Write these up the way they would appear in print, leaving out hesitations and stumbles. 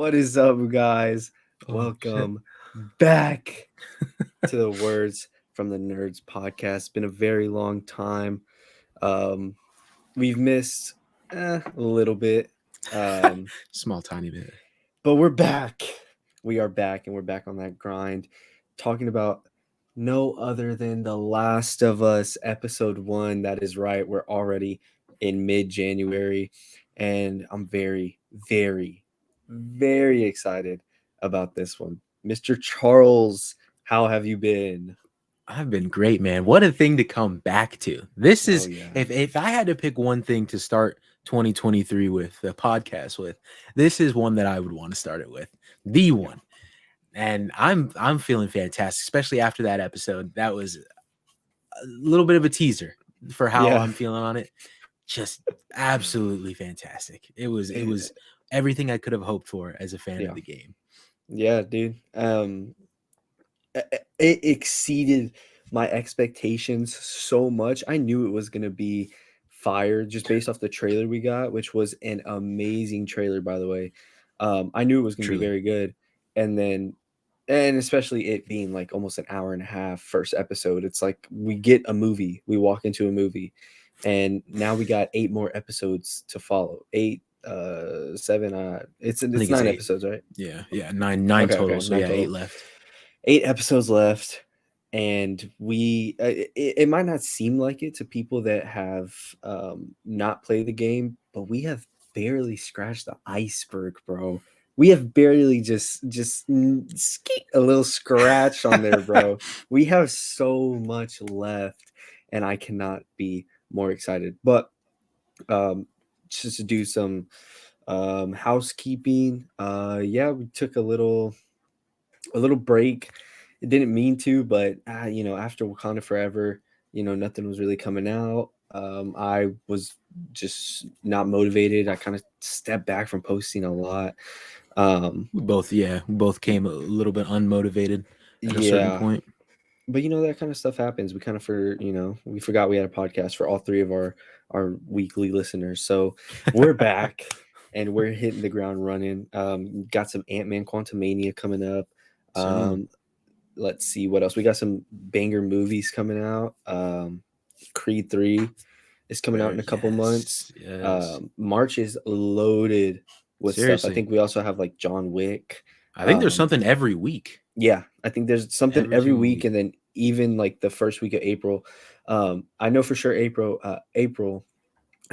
What is up, guys? Oh shit. Welcome back to the Words from the Nerds podcast. It's been a very long time. Um, we've missed a little bit, um, Small tiny bit. but we're back. We are back, and we're back on that grind, talking about no other than The Last of Us episode 1. That is right. We're already in mid-January, and I'm very, very, very excited about this one. Mr. Charles, how have you been? I've been great, man. What a thing to come back to. This Oh is yeah. if I had to pick one thing to start 2023 with the podcast with, this is one that I would want to start it with. The Yeah. one. And I'm feeling fantastic, especially after that episode. That was a little bit of a teaser for how Yeah. I'm feeling on it. Just absolutely fantastic. It was It- everything I could have hoped for as a fan of yeah. the game. Yeah, dude. It exceeded my expectations so much. I knew it was going to be fire just based off the trailer we got, which was an amazing trailer, by the way. I knew it was going to be Truly. very good. And then, and especially it being like almost an hour and a half first episode, it's like we get a movie, we walk into a movie, and now we got 8 more episodes to follow. Eight, seven, I it's think it's 9 eight. episodes, right? Yeah, nine Okay, total. okay, So nine yeah, eight total. left. 8 episodes left, and it might not seem like it to people that have not played the game, but we have barely scratched the iceberg, bro. We have barely skeet a little scratch on there, bro. We have so much left, and I cannot be more excited. But um just to do some housekeeping, yeah, we took a little break. It didn't mean to, but after Wakanda Forever, nothing was really coming out. I was just not motivated. I kind of stepped back from posting a lot. Um, We both came a little bit unmotivated at a certain yeah, point. but that kind of stuff happens. We kind of we forgot we had a podcast for all three of our weekly listeners. So we're back and we're hitting the ground running. Got some Ant-Man Quantumania coming up. Soon. Um, let's see what else. We got some banger movies coming out. Creed 3 is coming out in a couple months. Yes. March is loaded with stuff. I Seriously. think we also have like John Wick. I think there's Um, something every week. yeah, I think there's something Every every single week, week. and then even like the first week of April. I know for sure April. I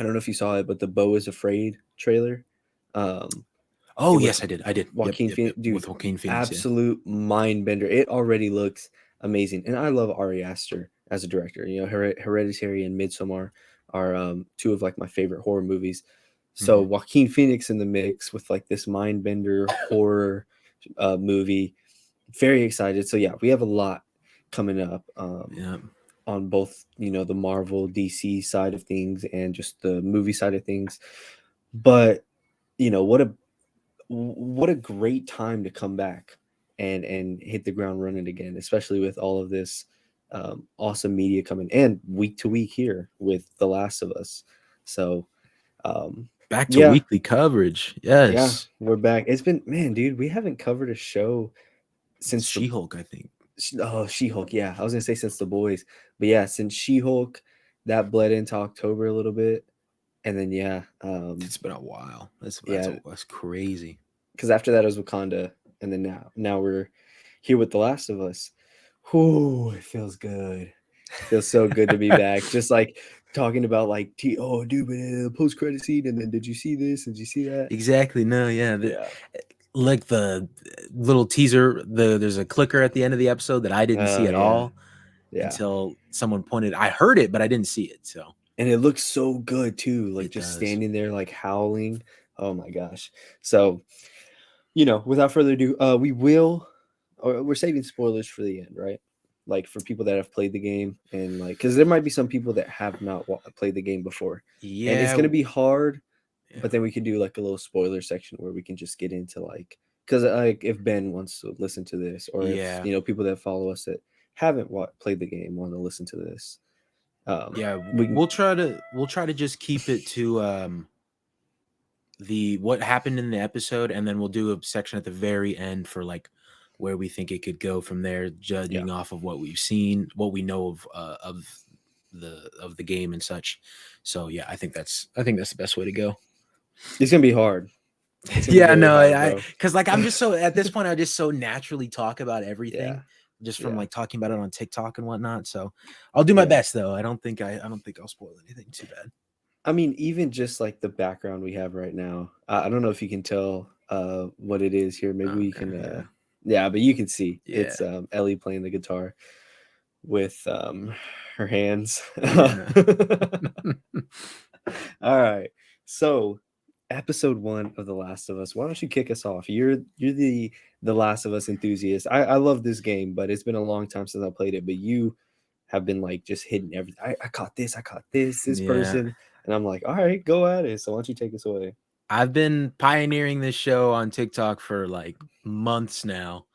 don't know if you saw it, but the Beau is Afraid trailer. Um, Oh it with yes, I did. I did. Yep, Joaquin yep, yep. Phoenix, With dude, Joaquin Phoenix, yeah. absolute mind bender. It already looks amazing, and I love Ari Aster as a director. Hereditary and Midsommar are two of like my favorite horror movies. So Mhm. Joaquin Phoenix in the mix with like this mind bender horror movie. Very excited. So yeah, we have a lot coming up Yeah. on both the Marvel DC side of things and just the movie side of things. But what a great time to come back and hit the ground running again, especially with all of this awesome media coming and week to week here with The Last of Us. So um, Back to yeah, weekly coverage. yeah, Yes. we're back. It's been, man, dude, we haven't covered a show It's since the She-Hulk, I think. She-Hulk. Yeah, I was gonna say since the boys, but yeah, since She-Hulk, that bled into October a little bit, and then yeah, It's been a while. yeah, That's crazy. because after that it was Wakanda, and then now we're here with The Last of Us. Whoo, it feels good. Feels so good to be back. Just like talking about like, oh, dude, but post credit scene, and then did you see this? Did you see that? Exactly. No, yeah. Yeah. Like the little teaser, there's a clicker at the end of the episode that I didn't see Oh at yeah. all Yeah. until someone pointed. I heard it, but I didn't see it. So And it looks so good too, like it just does. standing there like howling. Oh my gosh. So, without further ado, we're saving spoilers for the end, right? Like for people that have played the game, and like cuz there might be some people that have not played the game before. And it's Yeah, going to be hard, yeah, but then we could do like a little spoiler section where we can just get into like, cuz like if Ben wants to listen to this, or if yeah, people that follow us that haven't played the game want to listen to this, yeah. we can. We'll try to just keep it to what happened in the episode, and then we'll do a section at the very end for like where we think it could go from there, Yeah, judging off of what we've seen, what we know of the game and such. So yeah, I think that's the best way to go. it's gonna be hard. It's gonna be Yeah, very no, hard, I bro. because like I'm just so at this point I just so naturally talk about everything Yeah, just from yeah, like talking about it on TikTok and whatnot. So I'll do my yeah. best though. I don't think I'll spoil anything too bad. I mean, even just like the background we have right now. I don't know if you can tell what it is here. Maybe we Okay, can. yeah, Yeah, but you can see yeah, it's Ellie playing the guitar with her hands. yeah. All right. So, episode 1 of The Last of Us. Why don't you kick us off? You're the Last of Us enthusiast. I love this game, but it's been a long time since I played it. But you have been like just hitting everything. I caught this. I caught this Yeah. person, and I'm like, all right, go at it. So why don't you take us away? I've been pioneering this show on TikTok for like months now.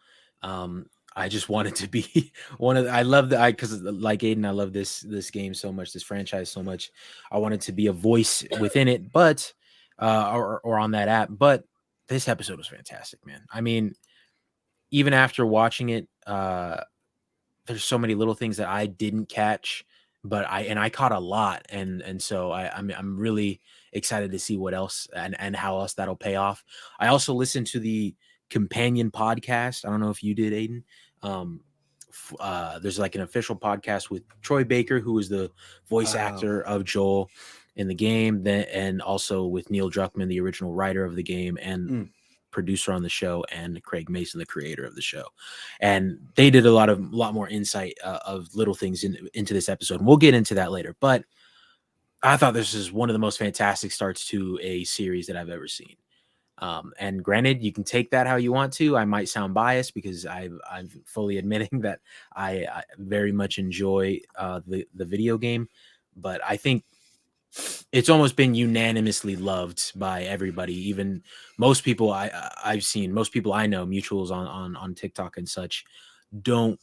Um, I just wanted to be I love the I because like Aiden, I love this game so much, this franchise so much. I wanted to be a voice within it, but or on that app. But this episode was fantastic, man. I mean, even after watching it, there's so many little things that I didn't catch, but I caught a lot, and so I'm really excited to see what else and how else that'll pay off. I also listened to the companion podcast. I don't know if you did, Aiden. Um, there's like an official podcast with Troy Baker, who is the voice Wow. actor of Joel in the game, then and also with Neil Druckmann, the original writer of the game, and Mm, producer on the show, and Craig Mason, the creator of the show. And they did a lot more insight of little things into this episode. And we'll get into that later. But I thought this is one of the most fantastic starts to a series that I've ever seen. And granted, you can take that how you want to. I might sound biased because I'm fully admitting that I very much enjoy the video game, but I think it's almost been unanimously loved by everybody. Even most people I've seen, most people I know, mutuals on TikTok and such, don't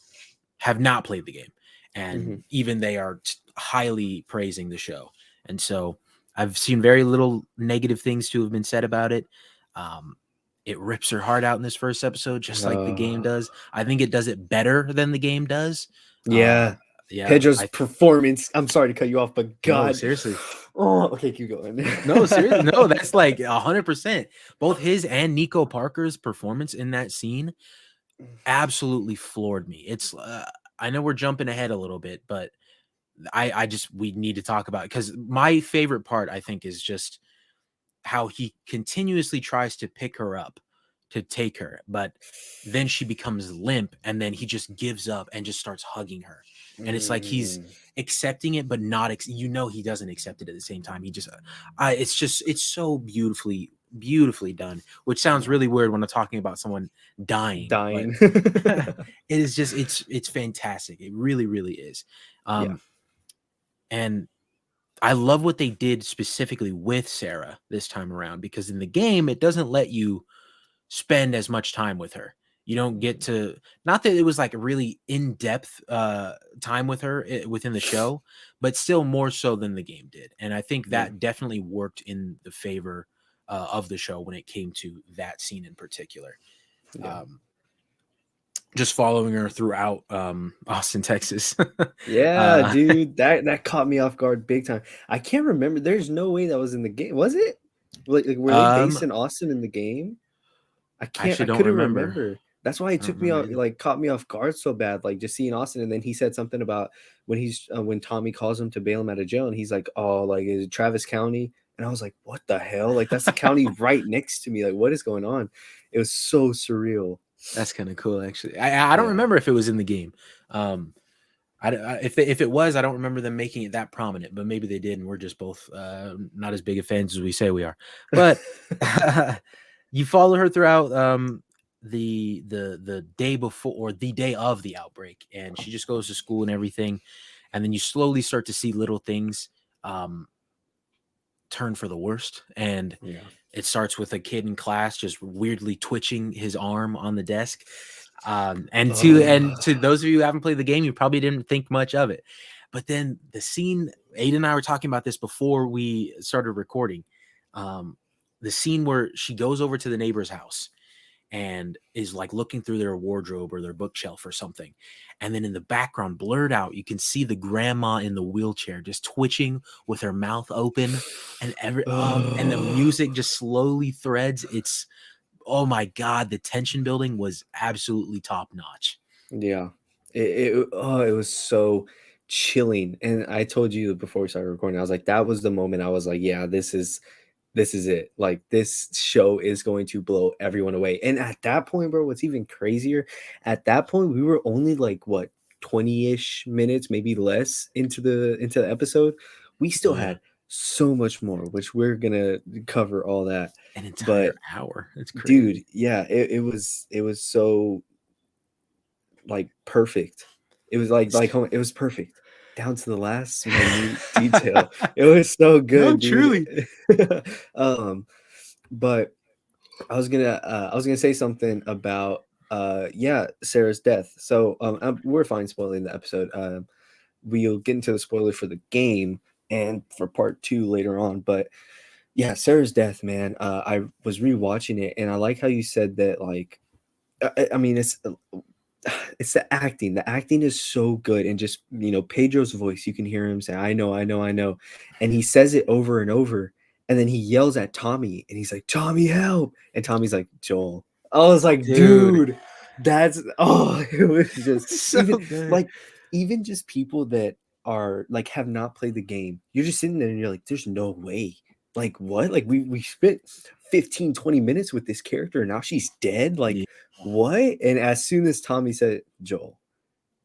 have not played the game, and hmm even they are highly praising the show. And so I've seen very little negative things to have been said about it. Um, it rips her heart out in this first episode, just like the game does. I think it does it better than the game does. Uh, yeah. yeah, Pedro's I performance. I'm sorry to cut you off, but no God. seriously. Oh, okay, keep going. No, seriously, no, that's like 100%. Both his and Nico Parker's performance in that scene absolutely floored me. It's I know we're jumping ahead a little bit, but I just we need to talk about it because my favorite part I think is just how he continuously tries to pick her up to take her, but then she becomes limp and then he just gives up and just starts hugging her. And it's like he's Mm, accepting it, but not, he doesn't accept it at the same time. He just, it's so beautifully done, which sounds yeah. really weird when I'm talking about someone dying, but Dying. it is just, it's fantastic. It really, really is. Yeah. Um, and I love what they did specifically with Sarah this time around because in the game, it doesn't let you spend as much time with her. You don't get Mhm. to, not that it was like a really in-depth time with her within the show, but still more so than the game did. And I think Yeah. that definitely worked in the favor of the show when it came to that scene in particular. Yeah. Um, just following her throughout Austin, Texas. Yeah, uh, dude, that caught me off guard big time. I can't remember. There's no way that was in the game. Was it? Like were they based um, in Austin in the game? I I can't. I actually don't couldn't remember. remember. That's why it I don't took me remember off, either. like caught me off guard so bad. Like just seeing Austin, and then he said something about when Tommy calls him to bail him out of jail, and he's like, "Oh, like is it Travis County?" And I was like, "What the hell? Like that's the county right next to me. Like what is going on?" It was so surreal. That's kind of cool, actually. I don't Yeah. remember if it was in the game. Um, if it was, I don't remember them making it that prominent, but maybe they did, and we're just both not as big of fans as we say we are. But you follow her throughout the day before or the day of the outbreak, and she just goes to school and everything, and then you slowly start to see little things um, turn for the worst, and Yeah. it starts with a kid in class just weirdly twitching his arm on the desk. And Oh. to those of you who haven't played the game, you probably didn't think much of it. But then the scene, Aiden and I were talking about this before we started recording. Um, the scene where she goes over to the neighbor's house and is like looking through their wardrobe or their bookshelf or something. And then in the background, blurred out, you can see the grandma in the wheelchair just twitching with her mouth open, and and the music just slowly threads. It's, oh my god, the tension building was absolutely top notch. Yeah. It was so chilling, and I told you before we started recording, I was like, that was the moment I was like, "Yeah, this is it. Like, this show is going to blow everyone away." And at that point, bro, what's even crazier, at that point, we were only, like, what, 20-ish minutes, maybe less into the episode. We still Yeah, had so much more, which we're gonna cover all that. an entire But, hour. It's dude, crazy. yeah, it was so like perfect. It was like home, it was perfect down to the last minute detail. It was so No, good, dude. truly. um, but I was gonna say something about yeah, Sarah's death. So we're fine spoiling the episode. We'll get into the spoiler for the game and for part two later on. But yeah, Sarah's death, man. I was rewatching it, and I like how you said that. Like, I mean, it's the acting. The acting is so good, and just Pedro's voice. You can hear him say, "I know, I know, I know," and he says it over and over, and then he yells at Tommy, and he's like, "Tommy, help!" And Tommy's like, "Joel." I was like, Dude, "Dude, that's oh!" It was just so even good. like even just people that are like have not played the game. You're just sitting there, and you're like, "There's no way." Like what? Like we spent 15-20 minutes with this character, and now she's dead. Yeah. Like what? And as soon as Tommy said Joel,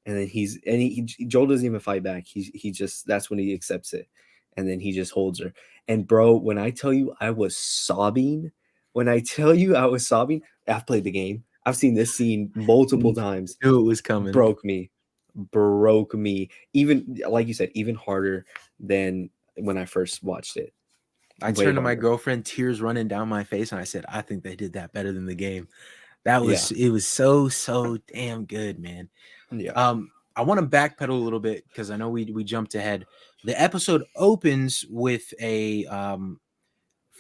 and then Joel doesn't even fight back. He just that's when he accepts it, and then he just holds her. And bro, when I tell you I was sobbing, when I tell you I was sobbing, I've played the game. I've seen this scene multiple Knew times. it was coming. Broke me. Even like you said, even harder than when I first watched it. I Way turned to my harder. girlfriend, tears running down my face, and I said, "I think they did that better than the game." That Yeah, was it was so damn good, man. yeah. I want to backpedal a little bit because I know we jumped ahead. The episode opens with a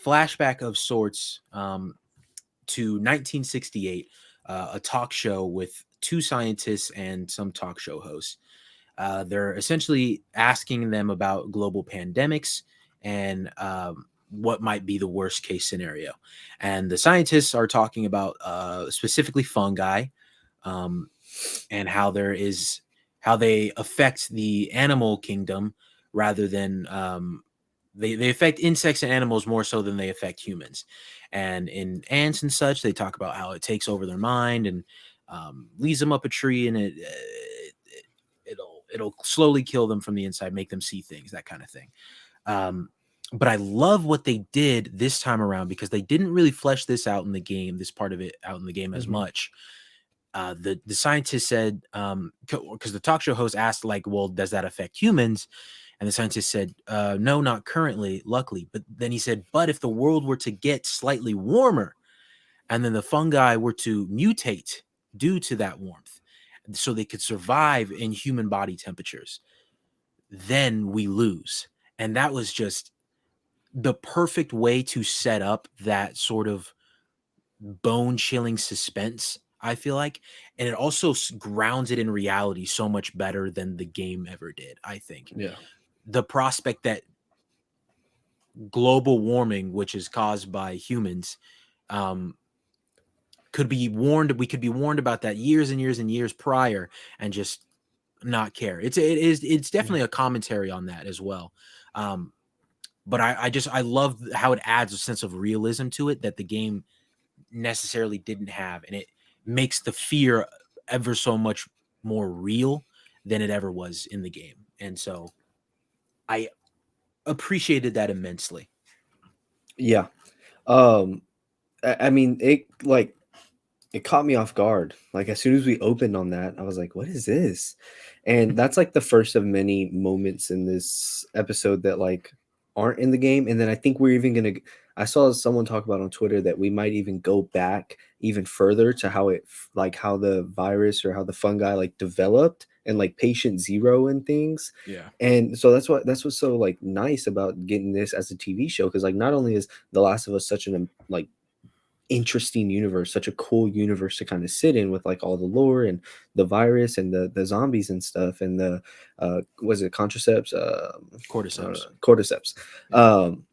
flashback of sorts to 1968, a talk show with two scientists and some talk show hosts. They're essentially asking them about global pandemics and what might be the worst case scenario. And the scientists are talking about specifically fungi, um, and how they affect the animal kingdom rather than they affect insects and animals more so than they affect humans. And in ants and such, they talk about how it takes over their mind and leads them up a tree, and it'll slowly kill them from the inside, make them see things, that kind of thing. Um, but I love what they did this time around because they didn't really flesh this out in the game, this part of it out in the game as Hmm. much. The scientist said, because the talk show host asked, like, well, does that affect humans? And the scientist said, no, not currently, luckily. But then he said, but if the world were to get slightly warmer and then the fungi were to mutate due to that warmth, so they could survive in human body temperatures, then we lose. And that was just the perfect way to set up that sort of bone chilling suspense, I feel like. And it also grounds it in reality so much better than the game ever did, I think. Yeah. The prospect that global warming, which is caused by humans, um, we could be warned about that years and years and years prior and just not care. It's Yeah. definitely a commentary on that as well. Um, but I love how it adds a sense of realism to it that the game necessarily didn't have, and it makes the fear ever so much more real than it ever was in the game. And so I appreciated that immensely. Yeah. Um, I mean, it caught me off guard. Like as soon as we opened on that, I was like, "What is this?" And that's like the first of many moments in this episode that like aren't in the game. And then I think we're even gonna. I saw someone talk about on Twitter that we might even go back even further to how like how the virus or how the fungi like developed and like patient zero and things. Yeah. And so that's what's so like nice about getting this as a TV show, because like not only is The Last of Us such an like interesting universe, such a cool universe to kind of sit in with like all the lore and the virus and the zombies and stuff and the was it contracepts I don't know, Cordyceps. cordyceps. Yeah. um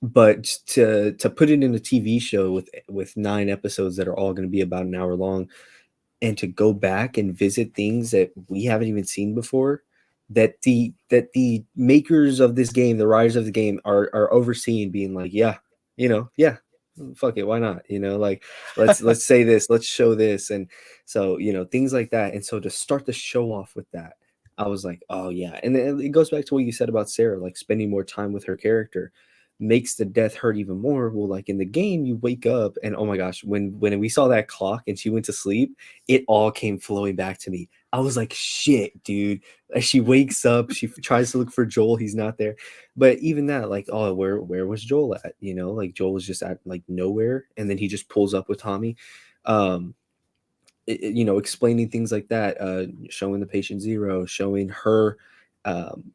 but to put it in a TV show with 9 episodes that are all going to be about an hour long, and to go back and visit things that we haven't even seen before, that the makers of this game, the writers of the game are overseeing, being like, yeah, yeah, fuck it, why not, like let's say this, let's show this. And so things like that. And so to start the show off with that, I was like, oh yeah. And then it goes back to what you said about Sarah, like spending more time with her character makes the death hurt even more. Well, like in the game, you wake up and oh my gosh, when we saw that clock and she went to sleep, it all came flowing back to me. I was like, shit, dude. As she wakes up, she tries to look for Joel. He's not there. But even that, like, oh, where was Joel at? Like Joel was just at like nowhere, and then he just pulls up with Tommy. Um, explaining things like that, showing the patient zero, showing her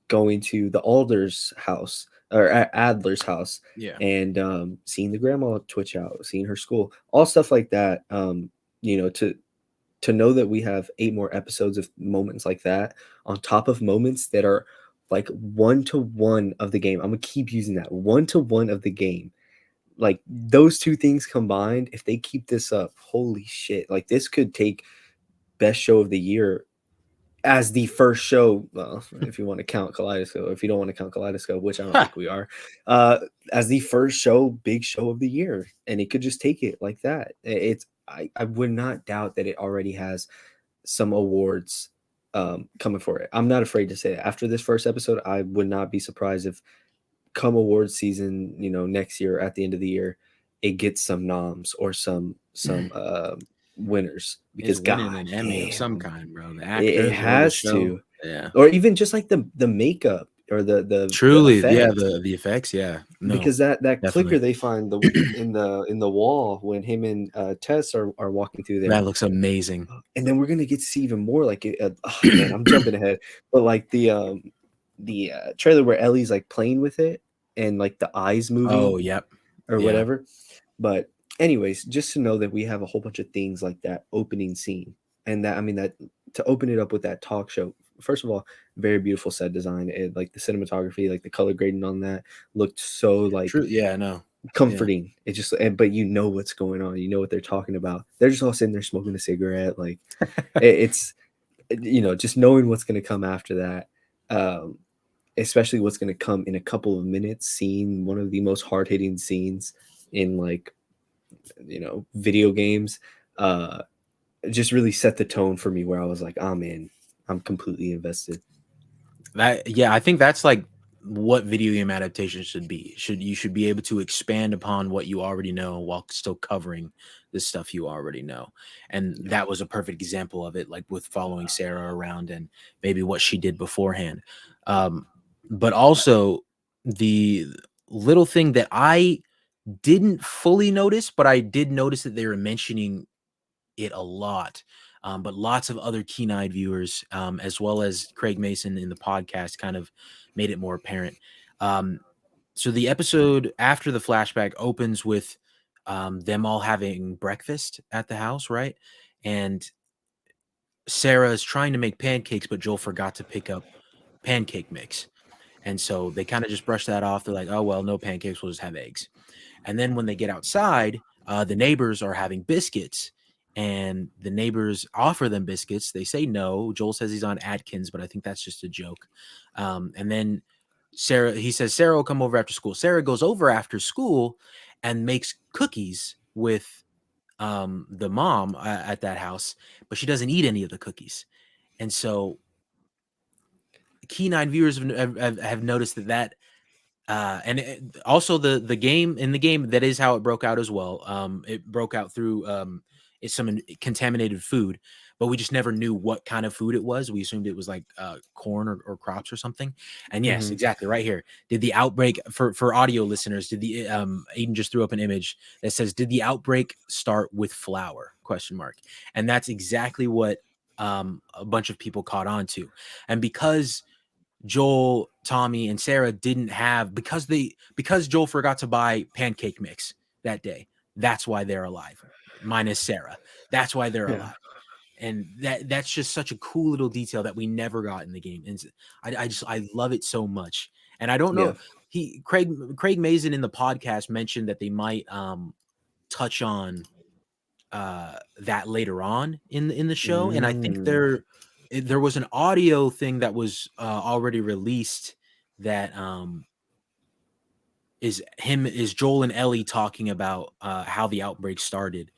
going to the Alder's house or Adler's house, Yeah. and seeing the grandma twitch out, seeing her school, all stuff like that. To know that we have 8 more episodes of moments like that on top of moments that are like 1 to 1 of the game. I'm gonna keep using that 1 to 1 of the game. Like those two things combined, if they keep this up, holy shit! Like this could take best show of the year as the first show. Well, if you want to count Kaleidoscope, if you don't want to count Kaleidoscope, which I don't think we are, uh, as the first show, big show of the year, and it could just take it like that. I would not doubt that it already has some awards coming for it. I'm not afraid to say that. After this first episode, I would not be surprised if come awards season, next year at the end of the year, it gets some noms or some winners, Is because winning god an Emmy of some damn, kind, bro. The it actors or the has show. to. Yeah. Or even just like the makeup or the Truly, yeah, effects, the effects, yeah. No, because that clicker definitely. they find in the wall when him and Tess are walking through there. That looks amazing. And then we're gonna get to see even more like oh, man, I'm jumping ahead, but like the trailer where Ellie's like playing with it and like the eyes Oh, moving yep. or Yeah. whatever. But anyways, just to know that we have a whole bunch of things like that opening scene, and that, I mean, that to open it up with that talk show. First of all, very beautiful set design. Like the cinematography, like the color grading on that looked so like True, yeah, no. Yeah. comforting. It just, but what's going on. You know what they're talking about. They're just all sitting there smoking a cigarette. Like it's just knowing what's going to come after that. Um, Especially what's going to come in a couple of minutes, seeing one of the most hard-hitting scenes in like video games, uh just really set the tone for me, where I was like, oh man, I'm completely invested. That yeah, I think that's like what video game adaptations should be. You should be able to expand upon what you already know while still covering the stuff you already know. And Yeah. that was a perfect example of it, like with following Sarah around and maybe what she did beforehand. Um, but also the little thing that I didn't fully notice, but I did notice that they were mentioning it a lot. But lots of other keen-eyed viewers, as well as Craig Mason in the podcast, kind of made it more apparent. Um, so the episode after the flashback opens with them all having breakfast at the house, right? And Sarah is trying to make pancakes, but Joel forgot to pick up pancake mix. And so they kind of just brush that off. They're like, oh, well, no pancakes. We'll just have eggs. And then when they get outside, the neighbors are having biscuits, and the neighbors offer them biscuits. They say no. Joel says he's on Atkins, but I think that's just a joke. And then he says Sarah will come over after school. Sarah goes over after school and makes cookies with the mom at that house, but she doesn't eat any of the cookies. And so keen-eyed viewers have noticed that also the game, in the game, that is how it broke out as well. It broke out through some contaminated food, but we just never knew what kind of food it was. We assumed it was like corn or crops or something. And yes, Mhm. exactly right here. Did the outbreak for audio listeners? Did the Aiden just threw up an image that says, "Did the outbreak start with flour?" Question mark. And that's exactly what a bunch of people caught on to. And because Joel, Tommy, and Sarah didn't have because Joel forgot to buy pancake mix that day. That's why they're alive. Minus Sarah. That's why they're Yeah. alive. And that's just such a cool little detail that we never got in the game. And I love it so much. And I don't know, Yeah. Craig Mazin in the podcast mentioned that they might touch on that later on in the show. And I think Mm. there was an audio thing that was already released that is Joel and Ellie talking about how the outbreak started,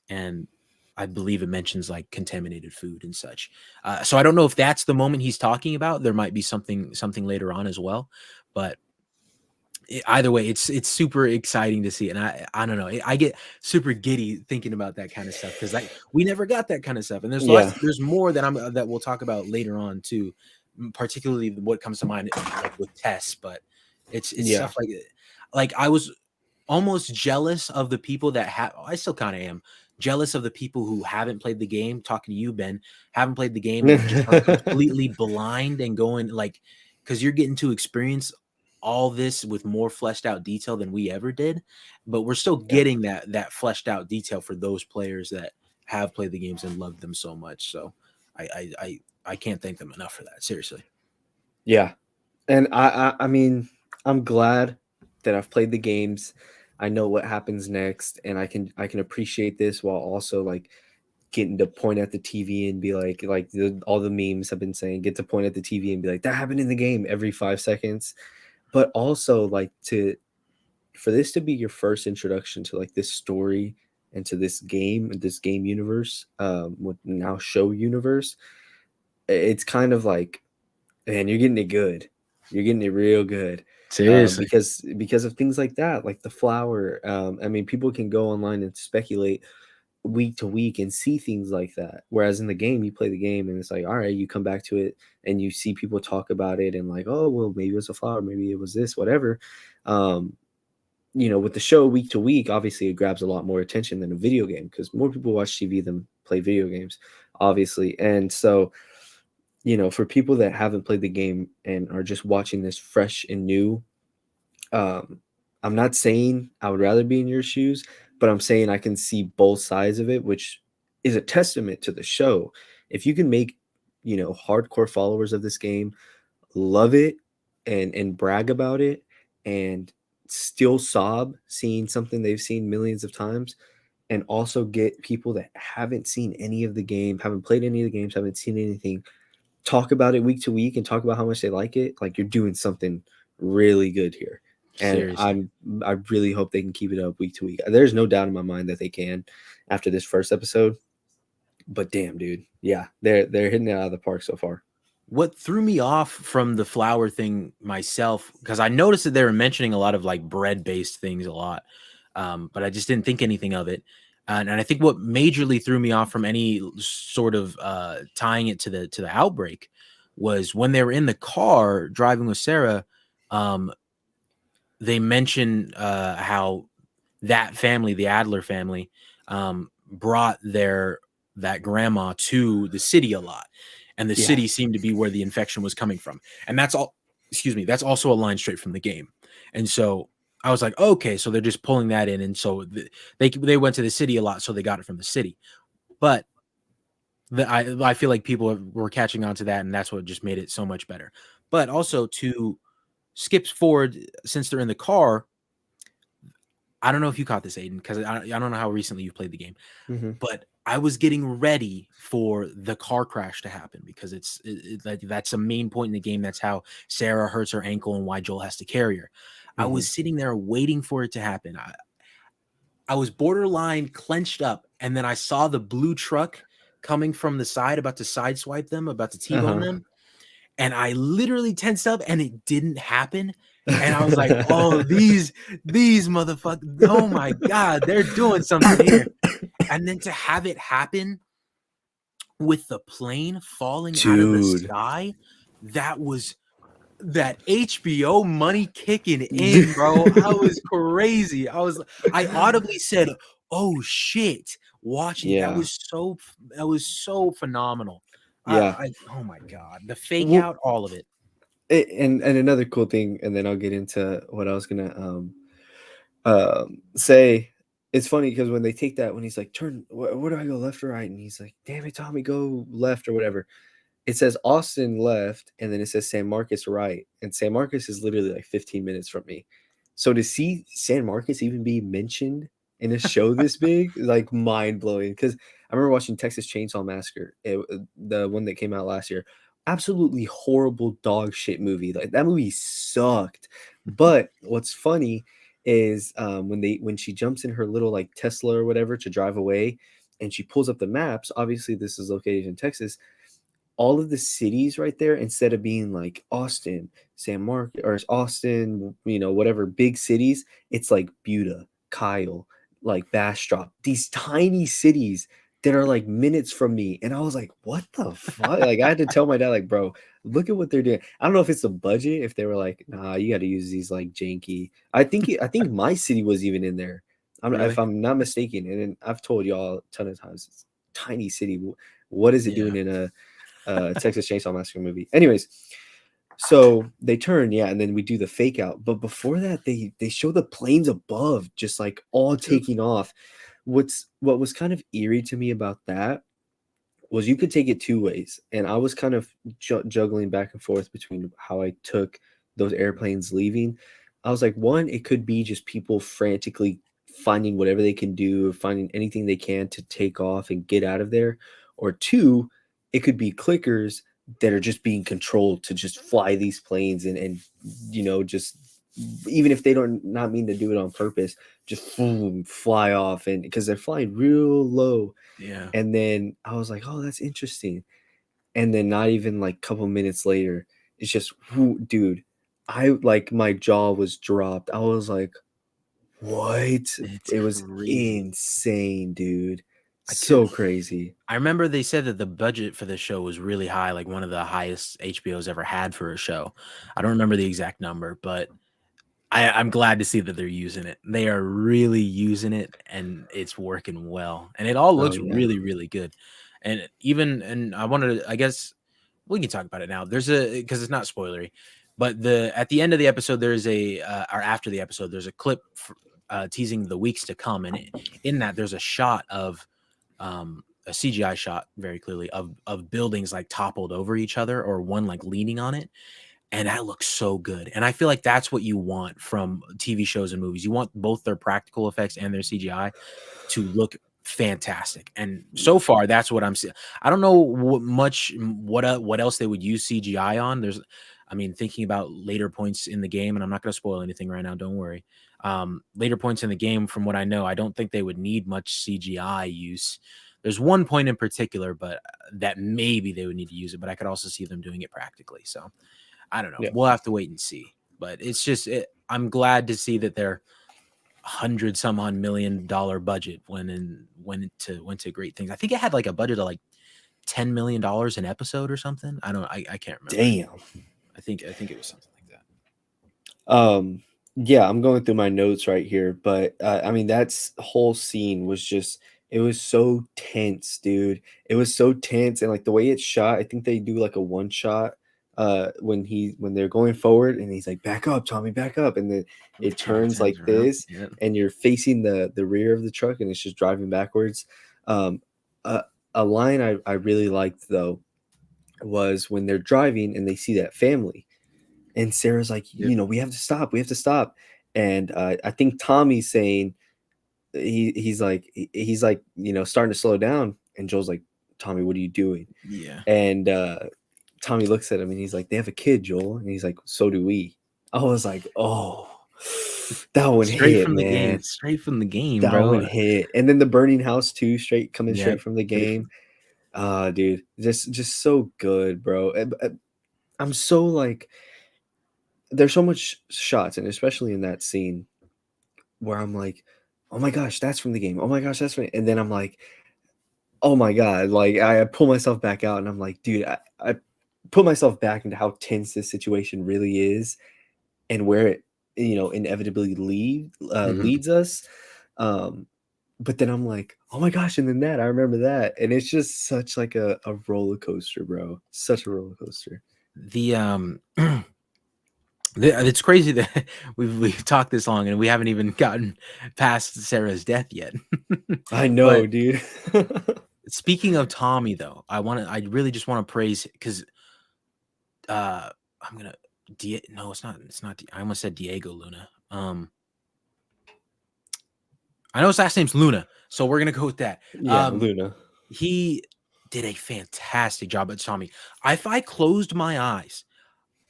and I believe it mentions like contaminated food and such. So I don't know if that's the moment he's talking about. There might be something later on as well, but either way, it's super exciting to see, and I don't know, I get super giddy thinking about that kind of stuff because like we never got that kind of stuff, and Yeah. there's more that that we'll talk about later on too, particularly what comes to mind like with Tess, but it's Yeah. stuff like I was almost jealous of the people that have. I still kind of am jealous of the people who haven't played the game. Talking to you, Ben, haven't played the game and just are completely blind and going like, because you're getting to experience all this with more fleshed out detail than we ever did, but we're still Yeah. getting that fleshed out detail for those players that have played the games and loved them so much. So I can't thank them enough for that. Seriously. Yeah. And I mean, I'm glad that I've played the games. I know what happens next, and I can appreciate this while also like getting to point at the TV and be like all the memes have been saying, get to point at the TV and be like, that happened in the game every 5 seconds. But also like to for this to be your first introduction to like this story and to this game universe, with now show universe, it's kind of like, man, you're getting it good. You're getting it real good. Seriously. Because of things like that, like the flower. I mean, people can go online and speculate week to week and see things like that. Whereas in the game, you play the game and it's like, all right, you come back to it and you see people talk about it and like, oh, well, maybe it was a flower, maybe it was this, whatever. Um, with the show week to week, obviously it grabs a lot more attention than a video game because more people watch TV than play video games, obviously. And so, for people that haven't played the game and are just watching this fresh and new, um, I'm not saying I would rather be in your shoes, but I'm saying I can see both sides of it, which is a testament to the show. If you can make, hardcore followers of this game love it and brag about it and still sob seeing something they've seen millions of times, and also get people that haven't seen any of the game, haven't played any of the games, haven't seen anything, talk about it week to week and talk about how much they like it, like you're doing something really good here. And Seriously. I really hope they can keep it up week to week. There's no doubt in my mind that they can after this first episode. But damn, dude, yeah, they're hitting it out of the park so far. What threw me off from the flour thing myself, because I noticed that they were mentioning a lot of like bread based things a lot, but I just didn't think anything of it. And I think what majorly threw me off from any sort of tying it to the outbreak was when they were in the car driving with Sarah. Um, they mentioned how that family, the Adler family, brought that grandma to the city a lot, and the Yeah. city seemed to be where the infection was coming from, and that's all. Excuse me, that's also a line straight from the game, and so I was like, okay, so they're just pulling that in, and so they went to the city a lot, so they got it from the city, but. I feel like people were catching on to that, and that's what just made it so much better. But also to skip forward, since they're in the car, I don't know if you caught this, Aiden, because I don't know how recently you've played the game, Hmm. but I was getting ready for the car crash to happen because that's a main point in the game. That's how Sarah hurts her ankle and why Joel has to carry her. I Hmm. was sitting there waiting for it to happen. I was borderline clenched up, and then I saw the blue truck coming from the side, about to sideswipe them, about to T-bone Uh them, and I literally tensed up, and it didn't happen. And I was like, huh. "Oh, these motherfuckers! Oh my god, they're doing something here." And then to have it happen with the plane falling out of the Dude. sky, that was that HBO money kicking in, bro. I was crazy. I audibly said, "Oh shit," watching it. Yeah. That was so phenomenal. Yeah. Oh my god, the fake Well, out, all of it. and another cool thing, and then I'll get into what I was gonna say. It's funny because when they take that, when he's like, "Turn, where do I go, left or right?" And he's like, "Damn it, Tommy, go left or whatever." It says Austin left, and then it says San Marcos right, and San Marcos is literally like 15 minutes from me. So to see San Marcos even be mentioned in a show this big, like mind blowing. Because I remember watching Texas Chainsaw Massacre, the one that came out last year. Absolutely horrible dog shit movie. Like that movie sucked. But what's funny is when she jumps in her little like Tesla or whatever to drive away, and she pulls up the maps. Obviously, this is located in Texas. All of the cities right there, instead of being like Austin, San Marcos, or Austin, whatever big cities, it's like Buda, Kyle, like Bastrop, these tiny cities that are like minutes from me. And I was like, what the fuck? Like, I had to tell my dad, like, bro, look at what they're doing. I don't know if it's the budget, if they were like, nah, you got to use these like janky. I think my city was even in there. If Really? I'm not mistaken. And then I've told y'all a ton of times, it's a tiny city. What is it Yeah. doing in a Texas Chainsaw Massacre movie? Anyways, so they turn, yeah, and then we do the fake out. But before that, they show the planes above, just like all Yep. taking off. What was kind of eerie to me about that was you could take it two ways, and I was kind of juggling back and forth between how I took those airplanes leaving. I was like, one, it could be just people frantically finding whatever they can do, finding anything they can to take off and get out of there, or two, it could be clickers that are just being controlled to just fly these planes and just even if they don't not mean to do it on purpose, just boom, fly off, and because they're flying real low. Yeah. And then I was like, "Oh, that's interesting." And then not even like a couple minutes later, it's just, whoo, dude, I like my jaw was dropped. I was like, "What?" It's It was crazy. insane, dude. I could So crazy. I remember they said that the budget for this show was really high, like one of the highest HBO's ever had for a show. I don't remember the exact number, but I'm glad to see that they're using it. They are really using it, and it's working well, and it all Oh looks yeah. really, really good. And I wanted to, I guess we can talk about it now. There's a because it's not spoilery, but the at the end of the episode there's a or after the episode there's a clip teasing the weeks to come, and in that there's a shot of a CGI shot very clearly of buildings like toppled over each other or one like leaning on it, and that looks so good. And I feel like that's what you want from TV shows and movies. You want both their practical effects and their CGI to look fantastic. And so far, that's what I'm seeing. I don't know what else they would use CGI on. I mean, thinking about later points in the game, and I'm not going to spoil anything right now. Don't worry. Later points in the game, from what I know, I don't think they would need much CGI use. There's one point in particular, but that maybe they would need to use it. But I could also see them doing it practically. So I don't know. Yeah. We'll have to wait and see. But it's just, I'm glad to see that they're hundred some odd $1 million budget went to great things. I think it had like a budget of like $10 million an episode or something. I can't remember. Damn. I think it was something like that. Yeah, I'm going through my notes right here, but I mean, that's whole scene was just, it was so tense, dude. It was so tense, and like the way it's shot, I think they do like a one shot when they're going forward, and he's like, "Back up, Tommy, back up," and then The it camera turns turns like around. this, Yeah. and you're facing the rear of the truck, and it's just driving backwards. Um, a, a line I really liked though was when they're driving and they see that family, and Sarah's like, Yep. "We have to stop. We have to stop." And I think Tommy's saying he's like, starting to slow down, and Joel's like, "Tommy, what are you doing?" Yeah. And Tommy looks at him and he's like, "They have a kid, Joel," and he's like, "So do we." I was like, "Oh, that one Straight hit, from the game. man. Straight from the game, That bro. one hit." And then the burning house too, Yep. straight from the Straight game. from Ah, dude, just so good, bro. I'm so like, there's so much shots, and especially in that scene where I'm like, oh my gosh, that's from the game. Oh my gosh, that's from, and then I'm like, oh my god, like I pull myself back out and I'm like, dude, I put myself back into how tense this situation really is and where it, inevitably Mhm. leads us. Um, but then I'm like, oh my gosh, and then that I remember that, and it's just such like a roller coaster, bro. Such a roller coaster. The, it's crazy that we've talked this long and we haven't even gotten past Sarah's death yet. I But know, dude. speaking of Tommy, though, I really just wanna praise because, I'm gonna no, it's not I almost said Diego Luna. I know his last name's Luna, so we're gonna go with that. Yeah, Um, Luna. he did a fantastic job at Tommy. If I closed my eyes,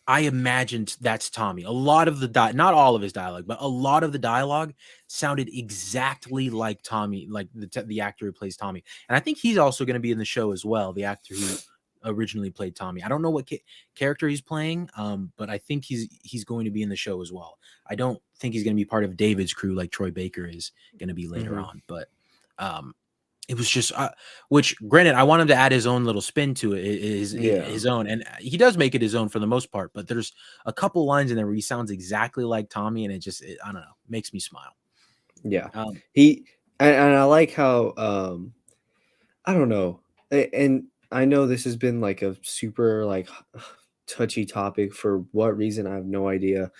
I imagined that's Tommy. A lot of the not all of his dialogue, but a lot of the dialogue sounded exactly like Tommy, like the actor who plays Tommy. And I think he's also going to be in the show as well, the actor who originally played Tommy. I don't know what character he's playing, but I think he's going to be in the show as well. I don't think he's going to be part of David's crew like Troy Baker is going to be later Mhm. on, but um, it was just, which granted, I want him to add his own little spin to it, Yeah. his own, and he does make it his own for the most part. But there's a couple lines in there where he sounds exactly like Tommy, and I don't know, makes me smile. Yeah. Um, He and I like how, I don't know, and I know this has been, like, a super, like, touchy topic for what reason, I have no idea,